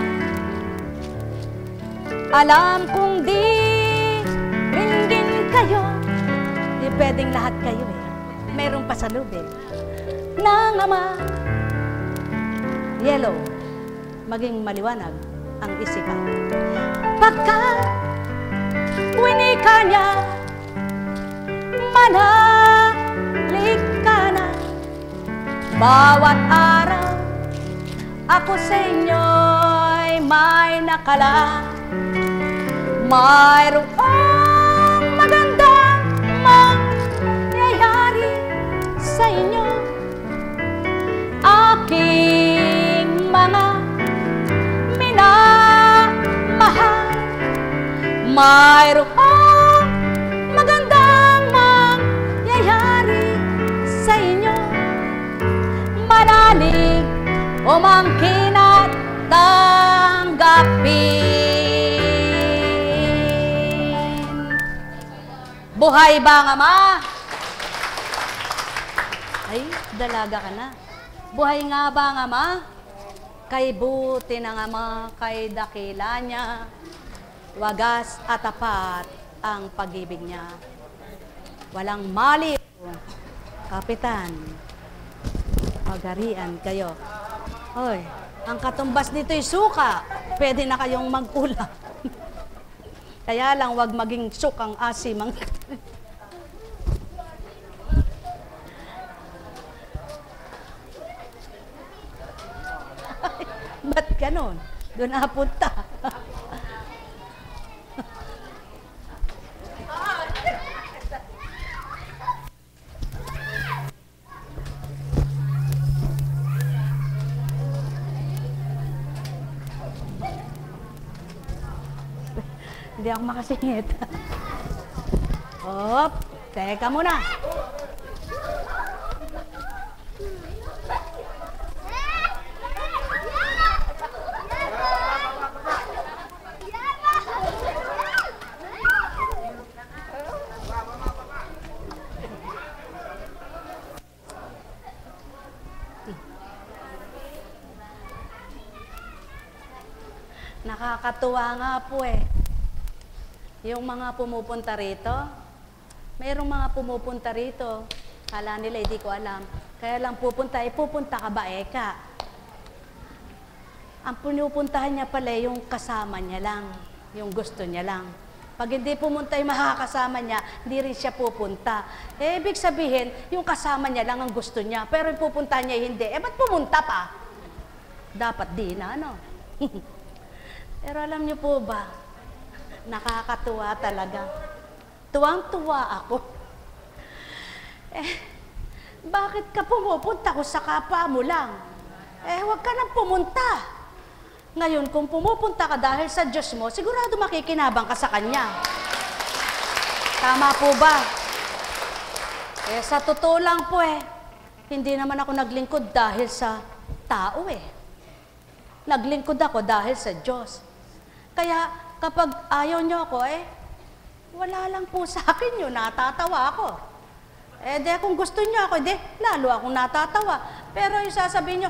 Alam kong di ringgin kayo. Di pwedeng lahat kayo eh. Merong pasalubin ng Ama. Yellow, maging maliwanag ang isipan. Pagkat winika niya, manalig ka na. Bawat araw ako sa inyo'y may nakala. Mayroong magandang mangyayari sa inyo. Aking mga minamahal, mayroong magandang mangyayari sa inyo. Manalig umangkin at tanggapin. Buhay ba ang Ama? Ay, dalaga ka na. Buhay nga ba ang Ama? Kay buti ng Ama, kay dakila niya, wagas at tapat ang pag-ibig niya. Walang mali, Kapitan. Magharian kayo. Hoy, ang katumbas nito'y suka. Pwede na kayong magkulang. Kaya lang, wag maging sukang asim ang ba't ganon? Doon napunta. Hindi ako makasingit. Hop, teka muna. Nakakatuwa nga po eh. Yung mga pumupunta rito, mayroong mga pumupunta rito, kala nila hindi ko alam. Kaya lang pupunta ka ba eka? Ang pinupuntahan niya pala yung kasama niya lang, yung gusto niya lang. Pag hindi pumunta yung makakasama niya, hindi rin siya pupunta. Ibig sabihin, yung kasama niya lang ang gusto niya, pero yung pupunta niya hindi. Ba't pumunta pa? Dapat di na, ano? Pero alam niyo po ba, nakakatuwa talaga. Tuwang-tuwa ako. Bakit ka pumupunta kung sa kapwa mo lang? Huwag ka nang pumunta. Ngayon, kung pumupunta ka dahil sa Diyos mo, sigurado makikinabang ka sa Kanya. Tama po ba? Sa totoo lang po hindi naman ako naglingkod dahil sa tao Naglingkod ako dahil sa Diyos. Kaya kapag ayaw niyo ako wala lang po sa akin yun, natatawa ako. Kung gusto niyo ako, lalo akong natatawa. Pero yung sasabihin niyo,